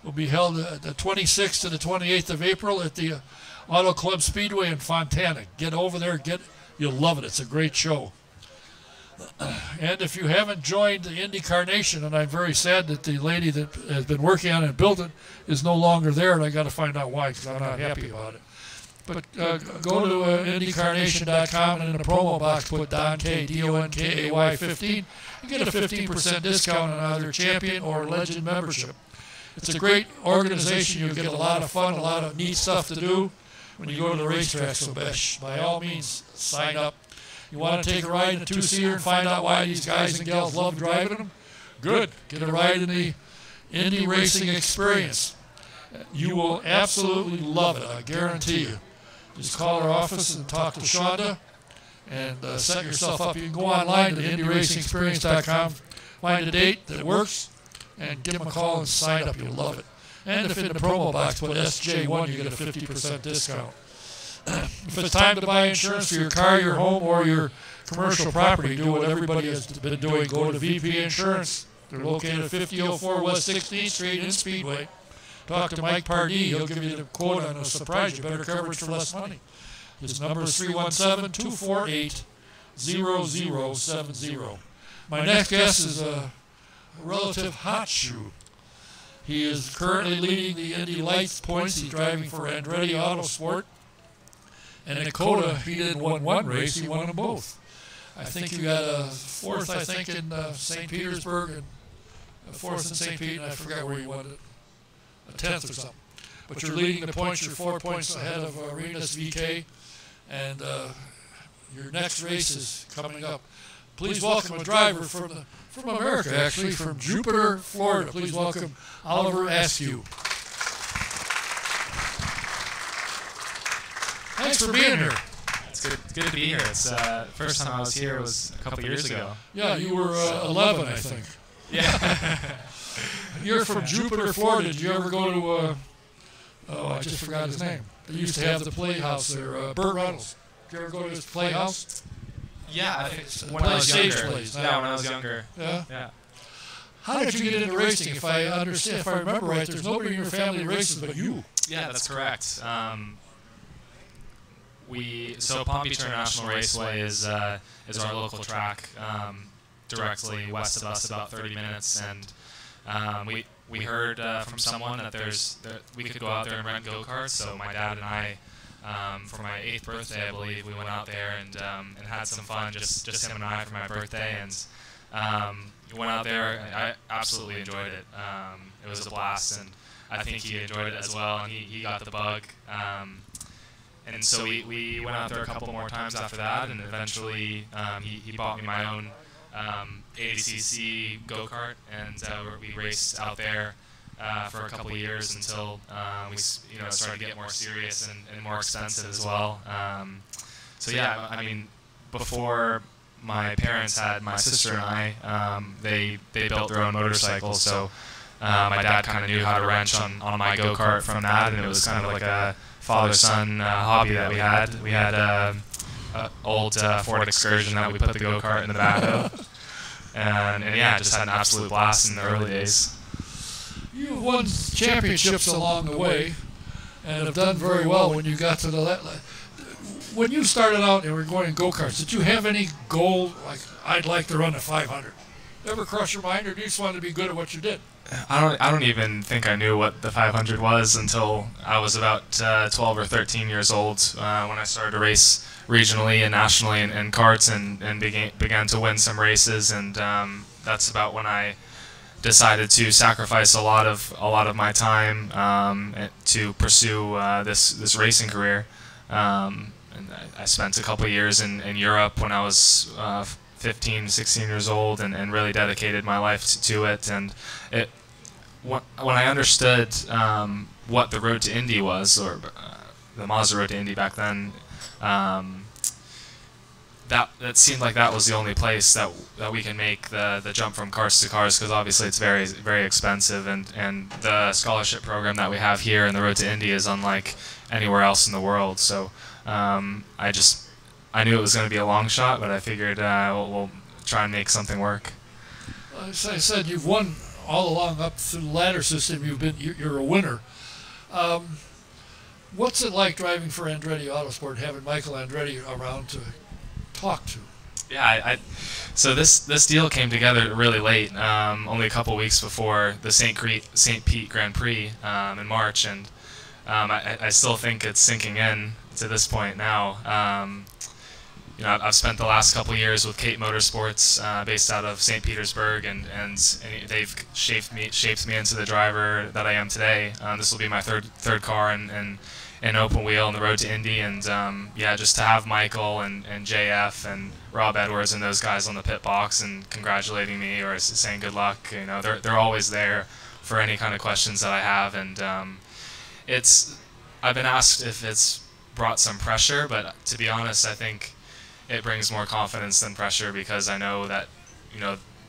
Speaker 1: will be held the 26th to the 28th of April at the Auto Club Speedway in Fontana. Get over there, you'll love it. It's a great show. And if you haven't joined the IndyCar Nation, and I'm very sad that the lady that has been working on it and built it is no longer there, and I got to find out why, because I'm not happy about it. But go to IndyCarNation.com, and in the promo box put Don K, DONKAY 15, and get a 15% discount on either Champion or Legend membership. It's a great organization. You'll get a lot of fun, a lot of neat stuff to do when you go to the racetrack. So by all means, sign up. You want to take a ride in a two-seater and find out why these guys and gals love driving them? Good. Get a ride in the Indy racing experience. You will absolutely love it, I guarantee you. Just call our office and talk to Shonda and set yourself up. You can go online to IndyRacingExperience.com, find a date that works, and give them a call and sign up. You'll love it. And if in the promo box put SJ1, you get a 50% discount. If it's time to buy insurance for your car, your home, or your commercial property, do what everybody has been doing. Go to VP Insurance. They're located at 5004 West 16th Street in Speedway. Talk to Mike Pardee. He'll give you the quote on a surprise you, better coverage for less money. His number is 317-248-0070. My next guest is a relative hot shoe. He is currently leading the IndyLights points. He's driving for Andretti Autosport. And in Dakota, he didn't win one race, he won them both. I think you got a fourth, in St. Petersburg, and fourth in St. Pete, and I forgot where you won it, a 10th or something. But you're leading the points. You're 4 points ahead of Arenas VK, and your next race is coming up. Please welcome a driver from America, actually, from Jupiter, Florida. Please welcome Oliver Askew. Thanks for being here.
Speaker 4: It's good to be here. It's first time I was here was a couple years ago.
Speaker 1: Yeah, you were 11, I think.
Speaker 4: Yeah.
Speaker 1: You're from Jupiter, Florida. Did you ever go to, I just forgot his name. They used to have the playhouse there, Burt Reynolds. Did you ever go to his playhouse?
Speaker 4: Yeah, I think when I was younger. Yeah, when I was younger.
Speaker 1: Yeah?
Speaker 4: Yeah.
Speaker 1: How did you get into racing? If I remember right, there's nobody in your family that races but you.
Speaker 4: Yeah, that's correct. So Palm Beach International Raceway is our local track, directly west of us, about 30 minutes, and we heard from someone that we could go out there and rent go-karts. So my dad and I, for my 8th birthday, I believe, we went out there and had some fun, just him and I for my birthday, and we went out there. I absolutely enjoyed it. It was a blast, and I think he enjoyed it as well, and he got the bug. And so we went out there a couple more times after that, and eventually he bought me my own 80cc go-kart, and we raced out there for a couple of years until we started to get more serious and more expensive as well. So yeah, I mean, before my parents had my sister and I, they built their own motorcycles, so my dad kind of knew how to wrench on my go-kart from that, and it was kind of like a father-son hobby that we had. We had an old Ford Excursion that we put the go-kart in the back of. And yeah, just had an absolute blast in the early days.
Speaker 1: You won championships along the way and have done very well when you got to the... When you started out and were going in go-karts, did you have any goal, like, I'd like to run a 500? Ever cross your mind, or did you just want to be good at what you did?
Speaker 4: I don't even think I knew what the 500 was until I was about 12 or 13 years old when I started to race regionally and nationally in karts and began to win some races, and that's about when I decided to sacrifice a lot of my time to pursue this racing career. And I spent a couple of years in Europe when I was 15, 16 years old, and really dedicated my life to it. And when I understood what the road to Indy was, or the Mazda road to Indy back then, that seemed like that was the only place that we can make the jump from karts to cars, because obviously it's very, very expensive, and the scholarship program that we have here in the road to Indy is unlike anywhere else in the world. So I knew it was going to be a long shot, but I figured we'll try and make something work.
Speaker 1: As I said, you've won all along up through the ladder system. You're a winner. What's it like driving for Andretti Autosport, having Michael Andretti around to talk to?
Speaker 4: Yeah, so this deal came together really late, only a couple weeks before the St. Pete Grand Prix in March, and I still think it's sinking in to this point now. I've spent the last couple years with Kate Motorsports, based out of St. Petersburg, and they've shaped me into the driver that I am today. This will be my third car in open wheel on the road to Indy, and yeah, just to have Michael and JF and Rob Edwards and those guys on the pit box and congratulating me or saying good luck, they're always there for any kind of questions that I have, and I've been asked if it's brought some pressure, but to be honest, I think it brings more confidence than pressure, because I know that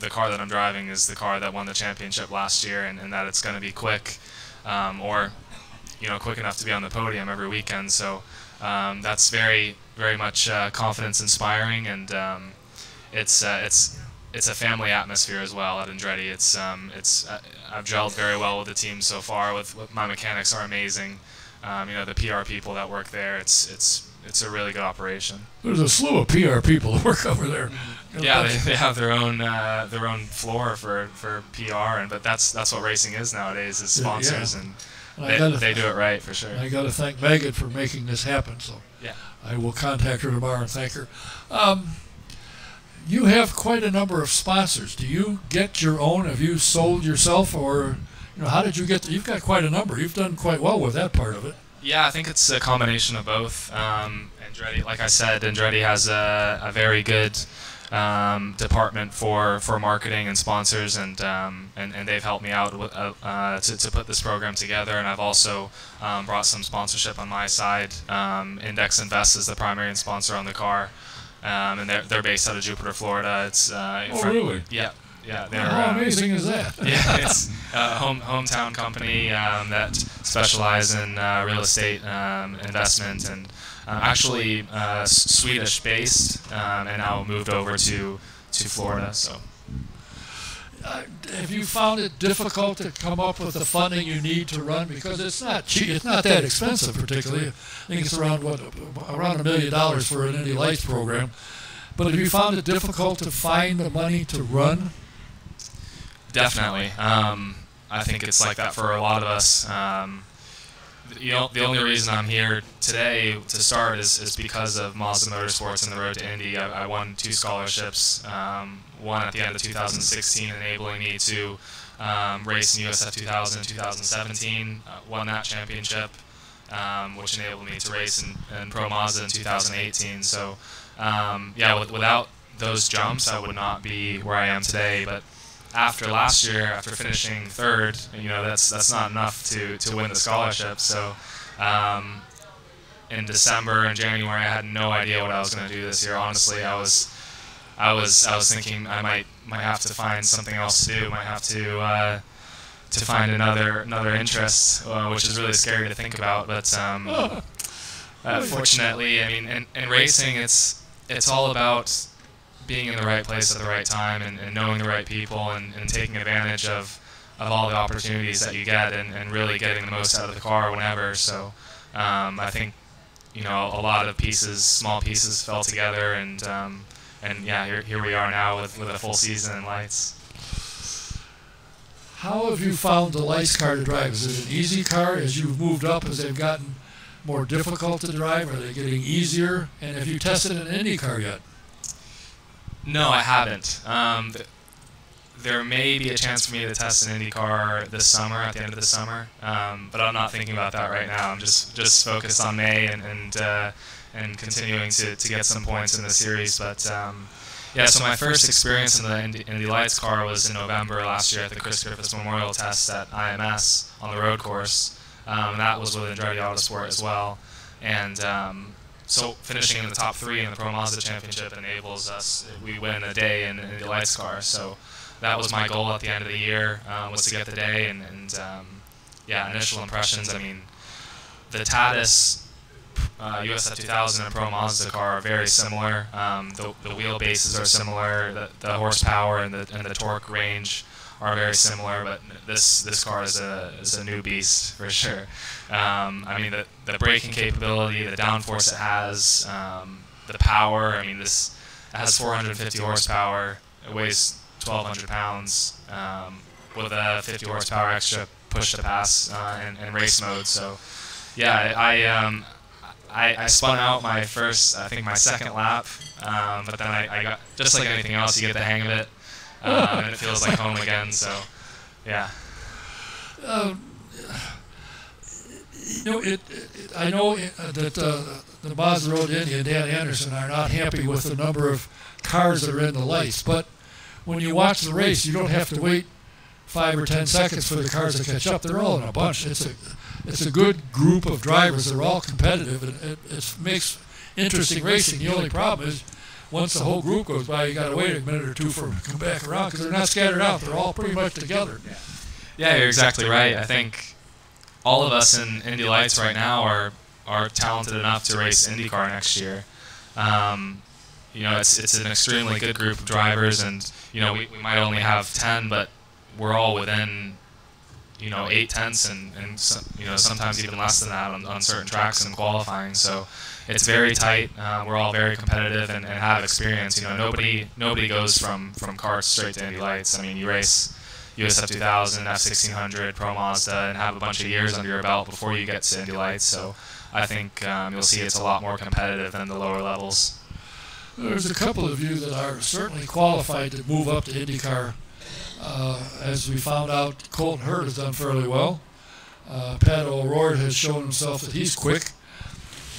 Speaker 4: the car that I'm driving is the car that won the championship last year, and that it's going to be quick, or quick enough to be on the podium every weekend. So that's very, very much confidence inspiring, and it's a family atmosphere as well at Andretti. I've gelled very well with the team so far. With my mechanics are amazing. The PR people that work there, it's a really good operation.
Speaker 1: There's a slew of PR people that work over there.
Speaker 4: Yeah, they have their own floor for PR, but that's what racing is nowadays, is sponsors, and they do it right for sure.
Speaker 1: I got to thank Megan for making this happen. So
Speaker 4: yeah,
Speaker 1: I will contact her tomorrow and thank her. You have quite a number of sponsors. Do you get your own? Have you sold yourself, or how did you get? You've got quite a number. You've done quite well with that part of it.
Speaker 4: Yeah, I think it's a combination of both. Andretti, like I said, Andretti has a very good department for marketing and sponsors, and they've helped me out with, to put this program together. And I've also brought some sponsorship on my side. Index Invest is the primary sponsor on the car. And they're based out of Jupiter, Florida. It's
Speaker 1: really?
Speaker 4: Yeah.
Speaker 1: How amazing is that?
Speaker 4: Yeah, it's a hometown company that specializes in real estate investment, and actually Swedish based, and now moved over to Florida. So.
Speaker 1: Have you found it difficult to come up with the funding you need to run? Because it's not cheap. It's not that expensive, particularly. I think it's around $1 million for an Indy Lights program. But have you found it difficult to find the money to run?
Speaker 4: Definitely. I think it's like that for a lot of us. The only reason I'm here today to start is because of Mazda Motorsports and the Road to Indy. I won 2 scholarships. One at the end of 2016, enabling me to race in USF 2000 and 2017. Won that championship, which enabled me to race in Pro Mazda in 2018. So, without those jumps, I would not be where I am today. But after last year, after finishing 3rd, that's not enough to win the scholarship. So, in December and January, I had no idea what I was going to do this year. Honestly, I was thinking I might have to find something else to do. Might have to find another interest, which is really scary to think about. But fortunately, I mean, in racing, it's all about being in the right place at the right time, and knowing the right people, and taking advantage of all the opportunities that you get, and really getting the most out of the car whenever. So I think a lot of small pieces fell together, and here we are now with a full season in lights.
Speaker 1: How have you found the lights car to drive? Is it an easy car as you've moved up? As they've gotten more difficult to drive? Are they getting easier? And have you tested an IndyCar yet?
Speaker 4: No, I haven't. There may be a chance for me to test an IndyCar this summer, at the end of the summer, but I'm not thinking about that right now. I'm just focused on May and continuing to get some points in the series. But so my first experience in the Indy Lights car was in November last year at the Chris Griffiths Memorial Test at IMS on the road course. And that was with Andretti Autosport as well. And so finishing in the top 3 in the Pro Mazda Championship enables us, we win a day in the Indy Lights car. So that was my goal at the end of the year, was to get the day. And initial impressions, I mean, the Tatis USF 2000 and Pro Mazda car are very similar. The wheelbases are similar. The horsepower and the torque range are very similar. But this car is a new beast for sure. I mean, the braking capability, the downforce it has, the power. I mean, it has 450 horsepower. It weighs 1,200 pounds with a 50 horsepower extra push to pass in race mode. So, yeah, I spun out my second lap, but then I got, just like anything else, you get the hang of it, and it feels like home again. So, yeah.
Speaker 1: I know that the Mazda Road to Indy and Dan Anderson are not happy with the number of cars that are in the lights, but when you watch the race, you don't have to wait 5 or 10 seconds for the cars to catch up. They're all in a bunch. It's a good group of drivers. They're all competitive, and it makes interesting racing. The only problem is once the whole group goes by, you got to wait a minute or two for them to come back around because they're not scattered out. They're all pretty much together.
Speaker 4: Yeah, you're exactly right. I think all of us in Indy Lights right now are talented enough to race IndyCar next year. It's an extremely good group of drivers, and we might only have 10, but we're all within 8/10 and sometimes even less than that on certain tracks and qualifying. So it's very tight. We're all very competitive and have experience. Nobody goes from karts straight to Indy Lights. I mean, you race USF 2000, F1600, Pro Mazda, and have a bunch of years under your belt before you get to Indy Lights. So I think you'll see it's a lot more competitive than the lower levels.
Speaker 1: There's a couple of you that are certainly qualified to move up to IndyCar. As we found out, Colton Hurd has done fairly well. Pat O'Rourke has shown himself that he's quick.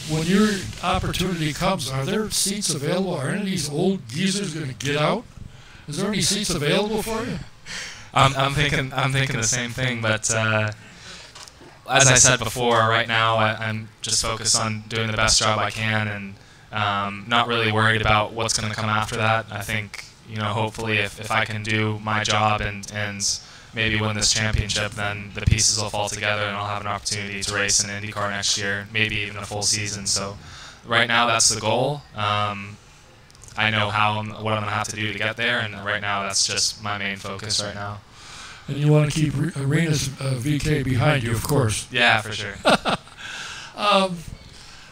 Speaker 1: When your opportunity comes, are there seats available? Are any of these old geezers going to get out? Is there any seats available for you?
Speaker 4: I'm thinking the same thing, but as I said before, right now I'm just focused on doing the best job I can, and not really worried about what's going to come after that. I think, hopefully if I can do my job and maybe win this championship, then the pieces will fall together and I'll have an opportunity to race in IndyCar next year, maybe even a full season. So right now that's the goal. I know what I'm going to have to do to get there, and right now that's just my main focus right now.
Speaker 1: And you want to keep Arena's VK behind you, of course.
Speaker 4: Yeah, for sure.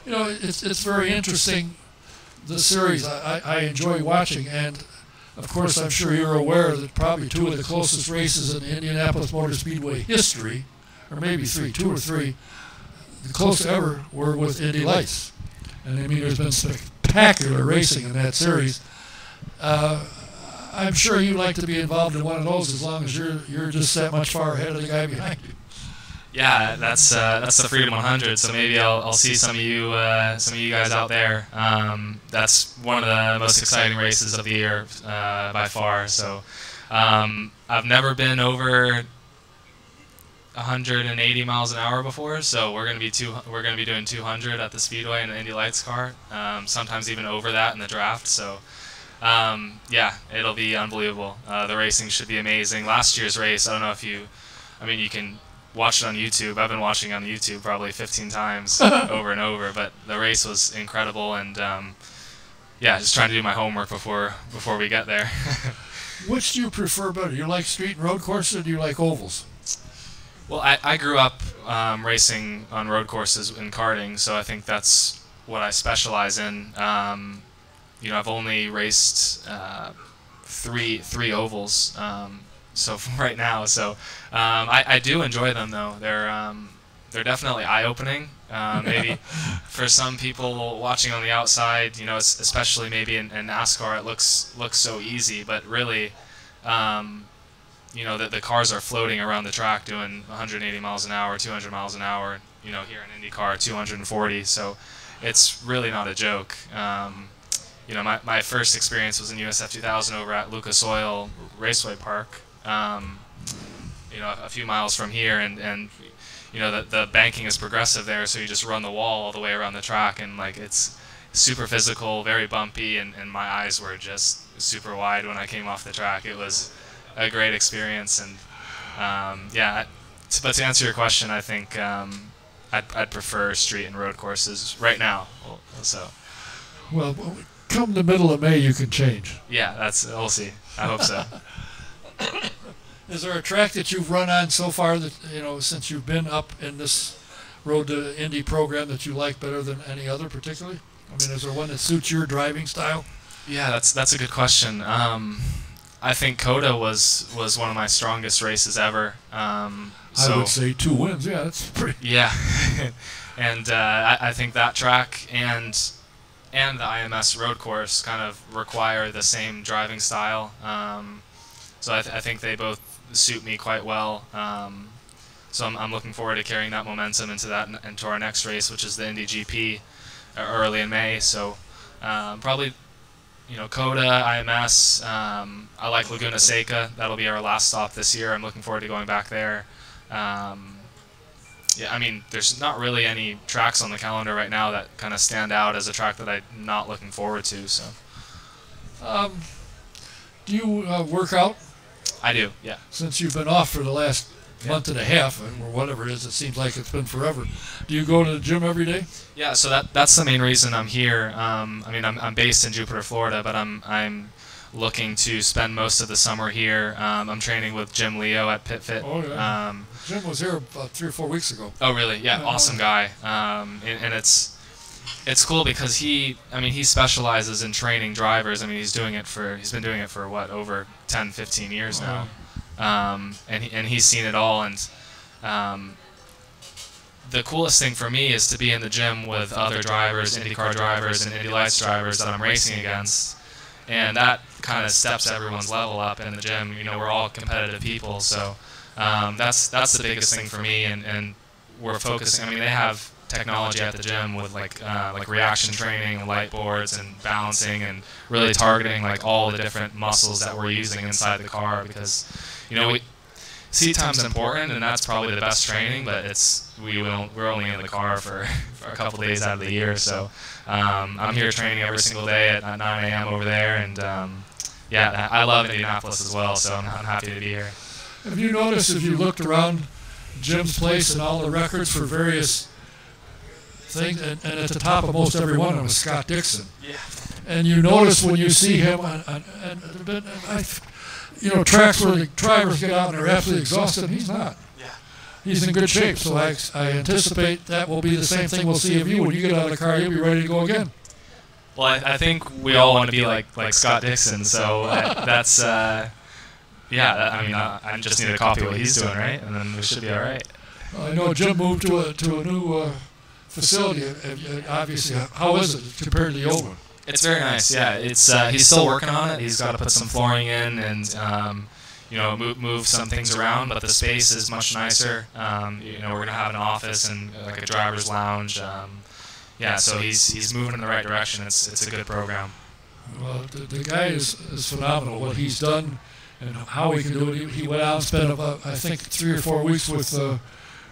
Speaker 1: It's very interesting, the series. I enjoy watching, and of course I'm sure you're aware that probably two of the closest races in the Indianapolis Motor Speedway history, or maybe two or three, the closest ever were with Indy Lights. And I mean, there's been spectacular racing in that series. I'm sure you'd like to be involved in one of those as long as you're just that much far ahead of the guy behind you.
Speaker 4: Yeah, that's the Freedom 100. So maybe I'll see some of you guys out there. That's one of the most exciting races of the year by far. So I've never been over 180 miles an hour before. So we're gonna be doing 200 at the Speedway in the Indy Lights car. Sometimes even over that in the draft. So. Yeah, it'll be unbelievable. The racing should be amazing. Last year's race, I don't know if you can watch it on YouTube. I've been watching it on YouTube probably 15 times over and over, but the race was incredible, and yeah, just trying to do my homework before we get there.
Speaker 1: Which do you prefer better? Do you like street and road courses, or do you like ovals?
Speaker 4: Well, I grew up racing on road courses in karting, so I think that's what I specialize in. I've only raced three ovals so right now. So I do enjoy them though. They're definitely eye-opening. Maybe for some people watching on the outside, especially maybe in NASCAR, it looks so easy, but really, the cars are floating around the track doing 180 miles an hour, 200 miles an hour. Here in IndyCar, 240. So it's really not a joke. My first experience was in USF 2000 over at Lucas Oil Raceway Park, a few miles from here, and the banking is progressive there, so you just run the wall all the way around the track, and it's super physical, very bumpy, and my eyes were just super wide when I came off the track. It was a great experience, and but to answer your question, I think I'd prefer street and road courses right now. So.
Speaker 1: Well, come the middle of May, you can change.
Speaker 4: Yeah, we'll see. I hope so.
Speaker 1: Is there a track that you've run on so far that since you've been up in this Road to Indy program that you like better than any other, particularly? I mean, is there one that suits your driving style?
Speaker 4: Yeah, that's a good question. I think Coda was one of my strongest races ever.
Speaker 1: I would say 2 wins. Yeah, that's pretty.
Speaker 4: Yeah, and I think that track and the IMS road course kind of require the same driving style. So I think they both suit me quite well. So I'm looking forward to carrying that momentum into our next race, which is the Indy GP early in May. So probably, Coda, IMS. I like Laguna Seca. That'll be our last stop this year. I'm looking forward to going back there. Yeah, I mean, there's not really any tracks on the calendar right now that kind of stand out as a track that I'm not looking forward to. So,
Speaker 1: do you work out?
Speaker 4: I do, yeah.
Speaker 1: Since you've been off for the last month and a half, or whatever it is, it seems like it's been forever. Do you go to the gym every day?
Speaker 4: Yeah, so that's the main reason I'm here. I mean, I'm based in Jupiter, Florida, but I'm looking to spend most of the summer here. I'm training with Jim Leo at PitFit.
Speaker 1: Oh, yeah. Jim was here about 3 or 4 weeks ago.
Speaker 4: Oh, really? Yeah, awesome guy. And it's cool because he specializes in training drivers. I mean, he's been doing it for what, over 10, 15 years now. And he's seen it all, and the coolest thing for me is to be in the gym with other drivers, IndyCar drivers and IndyLights drivers that I'm racing against, and that kind of steps everyone's level up in the gym. You know, we're all competitive people, so that's the biggest thing for me. And we're focusing. I mean, they have technology at the gym with like reaction training and light boards and balancing and really targeting like all the different muscles that we're using inside the car, because you know seat time's important and that's probably the best training, but we're only in the car for a couple days out of the year, so I'm here training every single day at 9 a.m. over there, and yeah, I love Indianapolis as well, so I'm happy to be here.
Speaker 1: Have you noticed, if you looked around Jim's place and all the records for various things, and at the top of most every one of them is Scott Dixon.
Speaker 4: Yeah.
Speaker 1: And you notice when you see him tracks where the drivers get out and they're absolutely exhausted, and he's not.
Speaker 4: Yeah.
Speaker 1: He's in good shape, so I anticipate that will be the same thing we'll see of you. When you get out of the car, you'll be ready to go again.
Speaker 4: Well, I think we all want to be like Scott Dixon, so that's yeah. I mean, I just need to copy what he's doing, right? And then we should be all right.
Speaker 1: Well, I know Jim moved to a new facility. Obviously, how is it compared to the old one?
Speaker 4: It's very nice. Yeah, it's he's still working on it. He's got to put some flooring in and move some things around. But the space is much nicer. We're gonna have an office and like a driver's lounge. Yeah, so he's moving in the right direction. It's a good program.
Speaker 1: Well, the guy is phenomenal. What he's done and how he can do it. He went out and spent about, I think, 3 or 4 weeks with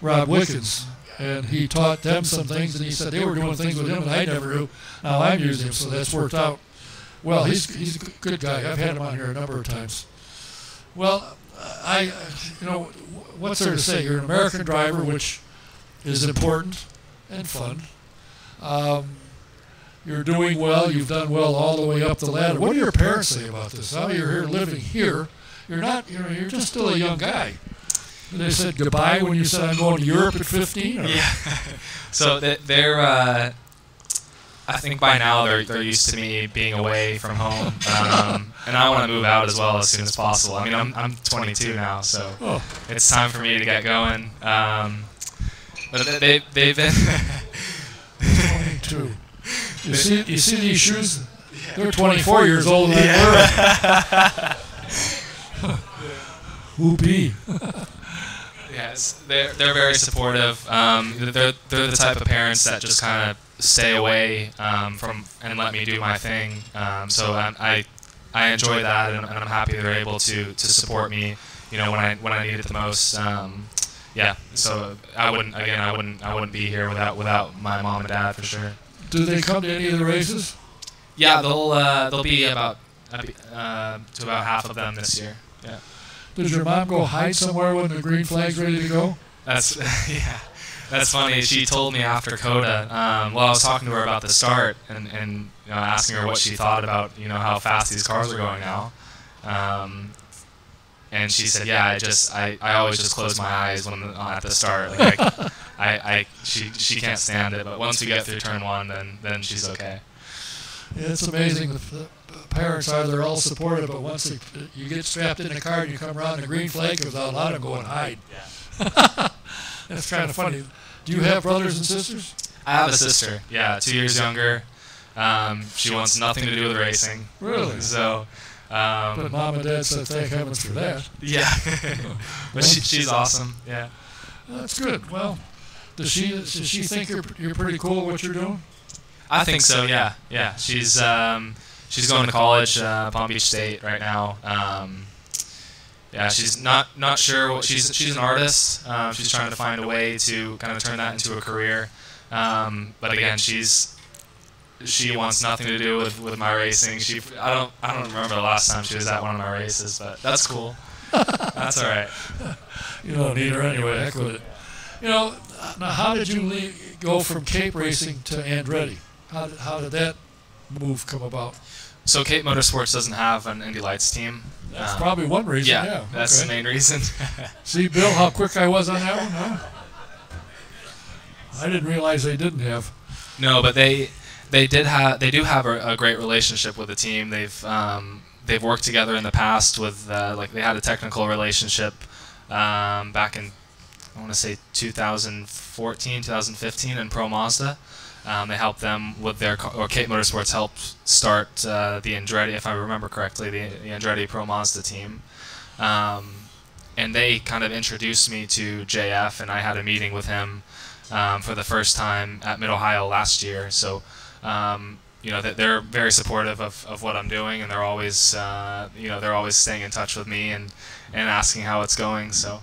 Speaker 1: Rob Wickens, and he taught them some things, and he said they were doing things with him that I never knew. Now I'm using him, so that's worked out well. He's a good guy. I've had him on here a number of times. Well, what's there to say? You're an American driver, which is important and fun. You're doing well. You've done well all the way up the ladder. What do your parents say about this? Now you're here living here. You're not. You're just still a young guy. They said goodbye when you said I'm going to Europe at 15. Or?
Speaker 4: Yeah. So they're. I think by now they're used to me being away from home, and I want to move out as well as soon as possible. I mean, I'm 22 now, so it's time for me to get going. But they've been.
Speaker 1: 22. You see these shoes? They're 24 years older than they were. Whoopee.
Speaker 4: Yes, they're very supportive. They're the type of parents that just kind of stay away from and let me do my thing. So I enjoy that, and I'm happy they're able to support me. When I need it the most. Yeah. So I wouldn't be here without my mom and dad for sure.
Speaker 1: Do they come to any of the races?
Speaker 4: Yeah, they'll be about to about half of them this year. Yeah.
Speaker 1: Does your mom go hide somewhere when the green flag's ready to go?
Speaker 4: That's yeah. That's funny. She told me after COTA. I was talking to her about the start and asking her what she thought about how fast these cars are going now. And she said, "Yeah, I always just close my eyes when at the start. Like she can't stand it. But once we get through turn 1, then she's okay."
Speaker 1: Yeah, it's amazing. The parents they're all supportive, but once you get strapped in the car and you come around, the green flag comes out, a lot of them go and hide. Yeah. That's kind of funny. Do you have brothers and sisters?
Speaker 4: I have a sister. Yeah, 2 years younger. She wants nothing to do with racing.
Speaker 1: Really?
Speaker 4: So.
Speaker 1: But mom and dad said thank heavens for that.
Speaker 4: Yeah. But she's awesome. Yeah.
Speaker 1: That's good. Well, does she think you're pretty cool what you're doing?
Speaker 4: I think so. Yeah. Yeah. She's going to college, Palm Beach State right now. Yeah. She's not sure what she's an artist. She's trying to find a way to kind of turn that into a career. But again, she wants nothing to do with my racing. I don't remember the last time she was at one of my races, but that's cool. That's all right.
Speaker 1: You don't need her anyway. Heck with it. Now how did you go from Cape Racing to Andretti? How did that move come about?
Speaker 4: So Cape Motorsports doesn't have an IndyLights team.
Speaker 1: That's probably one reason. Yeah,
Speaker 4: that's the main reason.
Speaker 1: See, Bill, how quick I was on that one, huh? I didn't realize they didn't have.
Speaker 4: No, but they do have a great relationship with the team. They've worked together in the past with they had a technical relationship back in I want to say 2014, 2015 in Pro Mazda. They helped them with their or Cape Motorsports helped start the Andretti, if I remember correctly, the Andretti Pro Mazda team. And they kind of introduced me to JF, and I had a meeting with him for the first time at Mid-Ohio last year. So, you know, they're very supportive of what I'm doing, and they're always, you know, they're always staying in touch with me and asking how it's going. So,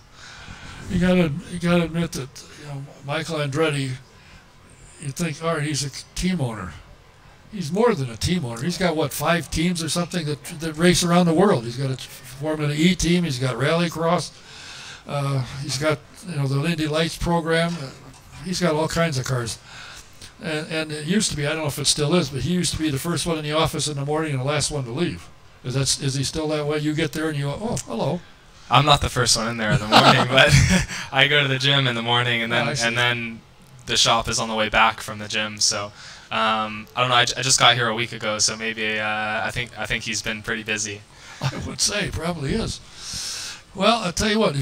Speaker 1: you gotta admit that, you know, Michael Andretti, you think, all right, he's a team owner. He's more than a team owner. He's got, what, 5 teams or something that race around the world. He's got a Formula E team. He's got Rallycross. He's got, you know, the IndyLights program. He's got all kinds of cars. And it used to be, I don't know if it still is, but he used to be the first one in the office in the morning and the last one to leave. Is he still that way? You get there and you go, oh, hello.
Speaker 4: I'm not the first one in there in the morning, but I go to the gym in the morning, and then the shop is on the way back from the gym. So I don't know. I just got here a week ago, so maybe I think he's been pretty busy.
Speaker 1: I would say probably is. Well, I'll tell you what.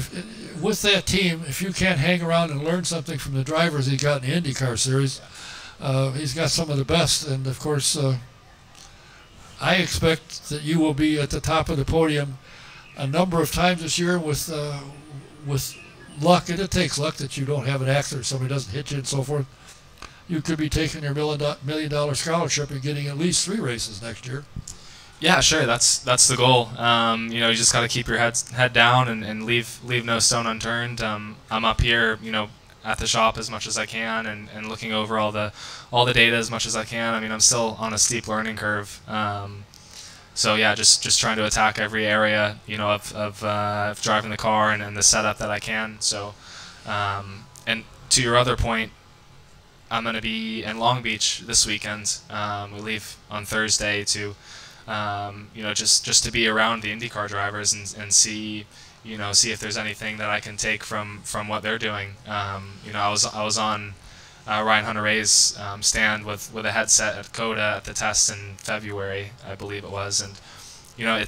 Speaker 1: With that team, if you can't hang around and learn something from the drivers he got in the IndyCar series, he's got some of the best. And of course, I expect that you will be at the top of the podium a number of times this year with luck, and it takes luck that you don't have an accident, somebody doesn't hit you and so forth. You could be taking your $1 million scholarship and getting at least 3 races next year.
Speaker 4: Yeah, sure. That's the goal. You know, you just got to keep your head down and leave no stone unturned. I'm up here, you know, at the shop as much as I can and looking over all the data as much as I can. I mean, I'm still on a steep learning curve. So yeah, just trying to attack every area, you know, of driving the car and the setup that I can. So, and to your other point, I'm going to be in Long Beach this weekend. We leave on Thursday to, you know, just to be around the IndyCar drivers and see, you know, see if there's anything that I can take from what they're doing. You know, I was on Ryan Hunter-Reay's stand with a headset at COTA at the test in February, I believe it was, and you know,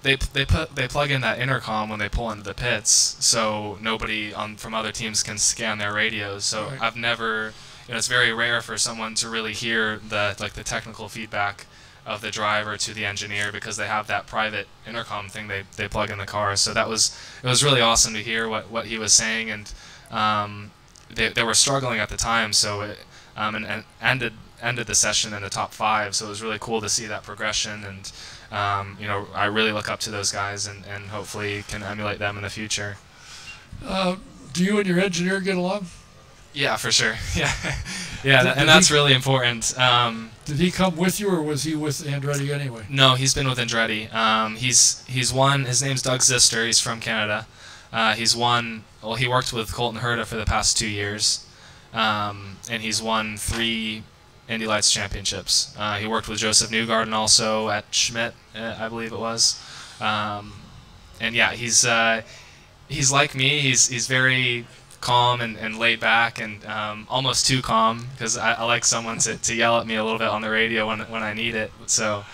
Speaker 4: they plug in that intercom when they pull into the pits, so nobody from other teams can scan their radios. So right. I've never, you know, it's very rare for someone to really hear the technical feedback of the driver to the engineer, because they have that private intercom thing they plug in the car. So it was really awesome to hear what he was saying, and they were struggling at the time, so it and ended the session in the top 5. So it was really cool to see that progression, and you know, I really look up to those guys, and hopefully can emulate them in the future.
Speaker 1: Do you and your engineer get along?
Speaker 4: Yeah, for sure. Yeah, yeah, and that's really important.
Speaker 1: Did he come with you, or was he with Andretti anyway?
Speaker 4: No, he's been with Andretti. He's won. His name's Doug Zister. He's from Canada. He's won. Well, he worked with Colton Herta for the past 2 years, and he's won 3 IndyLights championships. He worked with Joseph Newgarden also at Schmidt, I believe it was. And yeah, he's like me. He's very calm and laid back, and almost too calm, because I like someone to yell at me a little bit on the radio when I need it. So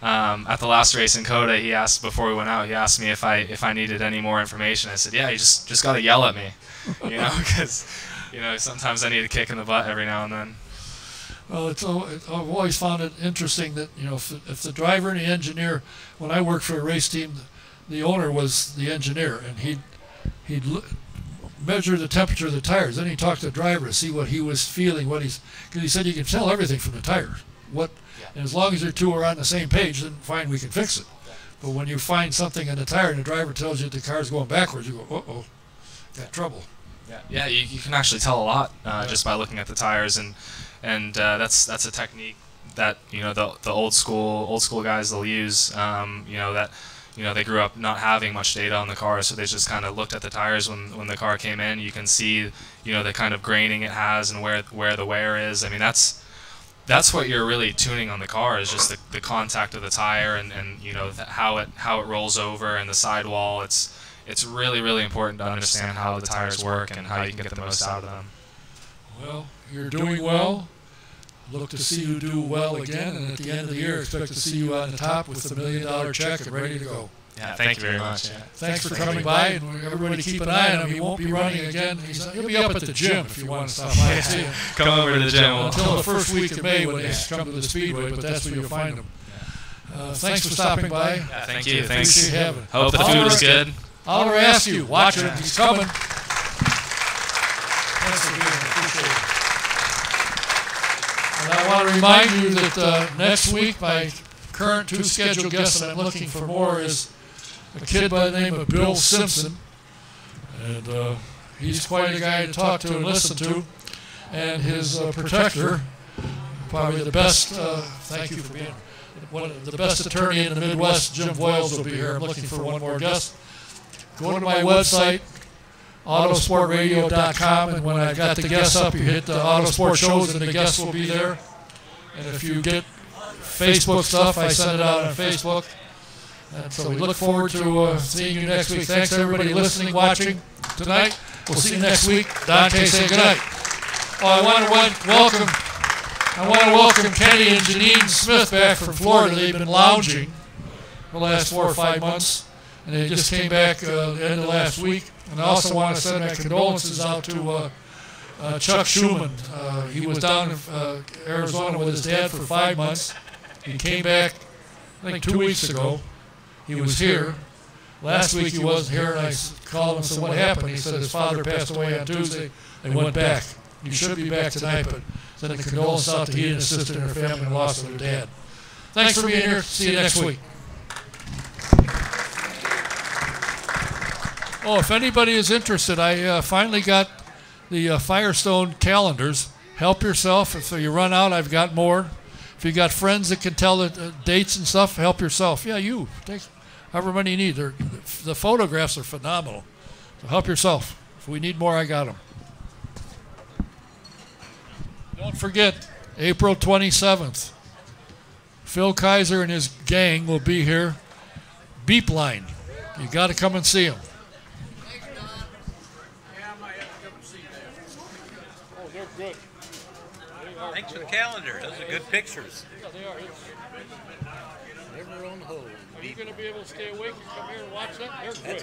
Speaker 4: at the last race in COTA, he asked, before we went out, he asked me if I needed any more information. I said, yeah, you just got to yell at me, you know, because you know, sometimes I need a kick in the butt every now and then.
Speaker 1: Well, I've always found it interesting that, you know, if the driver and the engineer, when I worked for a race team, the owner was the engineer, and he'd measure the temperature of the tires. Then he talked to the driver to see what he was feeling, because he said you can tell everything from the tires. And as long as you two are on the same page, then fine, we can fix it. But when you find something in the tire and the driver tells you the car's going backwards, you go, uh-oh, got trouble.
Speaker 4: Yeah, you can actually tell a lot just by looking at the tires, and that's a technique that, you know, the old school guys, they'll use. You know, that, you know, they grew up not having much data on the car, so they just kind of looked at the tires when the car came in. You can see, you know, the kind of graining it has and where the wear is. I mean, that's what you're really tuning on the car, is just the contact of the tire and you know, how it rolls over, and the sidewall. It's really, really important to understand how the tires work and how you can get the most out of them.
Speaker 1: Well, you're doing well. Look to see you do well again, and at the end of the year, expect to see you on the top with the $1 million check and ready to go.
Speaker 4: Yeah, thank you very much. Yeah.
Speaker 1: Thanks for coming by, and everybody keep an eye on him. He won't be running again. He'll be up at the gym if you want to stop by and see him.
Speaker 4: Come over to the gym.
Speaker 1: Until the first week of May when they come to the Speedway, but that's where you'll find him. Thanks for stopping by.
Speaker 4: Yeah, thank you. Thanks.
Speaker 1: Appreciate having it.
Speaker 4: Hope the food was good.
Speaker 1: Oliver Askew, watch him. He's coming. Thanks for being here. Appreciate it. And I want to remind you that next week, my current 2 scheduled guests that I'm looking for more is a kid by the name of Bill Simpson. And he's quite a guy to talk to and listen to. And his protector, probably the best, thank you for being here, one of the best attorney in the Midwest, Jim Voiles, will be here. I'm looking for one more guest. Go to my website, autosportradio.com, and when I've got the guests up, you hit the Autosport shows, and the guests will be there. And if you get Facebook stuff, I send it out on Facebook. And so we look forward to seeing you next week. Thanks to everybody listening, watching tonight. We'll see you next week. Dante, say goodnight. Oh, I want to welcome Kenny and Janine Smith back from Florida. They've been lounging the last 4 or 5 months, and they just came back the end of last week. And I also want to send my condolences out to Chuck Schumann. He was down in Arizona with his dad for 5 months. He came back, I think, 2 weeks ago. He was here. Last week he wasn't here, and I called him and said, what happened? He said his father passed away on Tuesday. They went back. You should be back tonight, but sending condolences out to he and his sister and her family lost their dad. Thanks for being here. See you next week. Oh, if anybody is interested, I finally got the Firestone calendars. Help yourself. If you run out, I've got more. If you got friends that can tell the dates and stuff, help yourself. Yeah, you. Take however many you need. The photographs are phenomenal. So help yourself. If we need more, I got them. Don't forget, April 27th, Phil Kaiser and his gang will be here. Beep Line. You got to come and see him. Oh, they're good.
Speaker 5: Thanks for the calendar. Those are good pictures.
Speaker 1: Yeah, they are.
Speaker 5: Never on hold.
Speaker 1: Are you going to be able to stay awake and come here and watch that? They're good.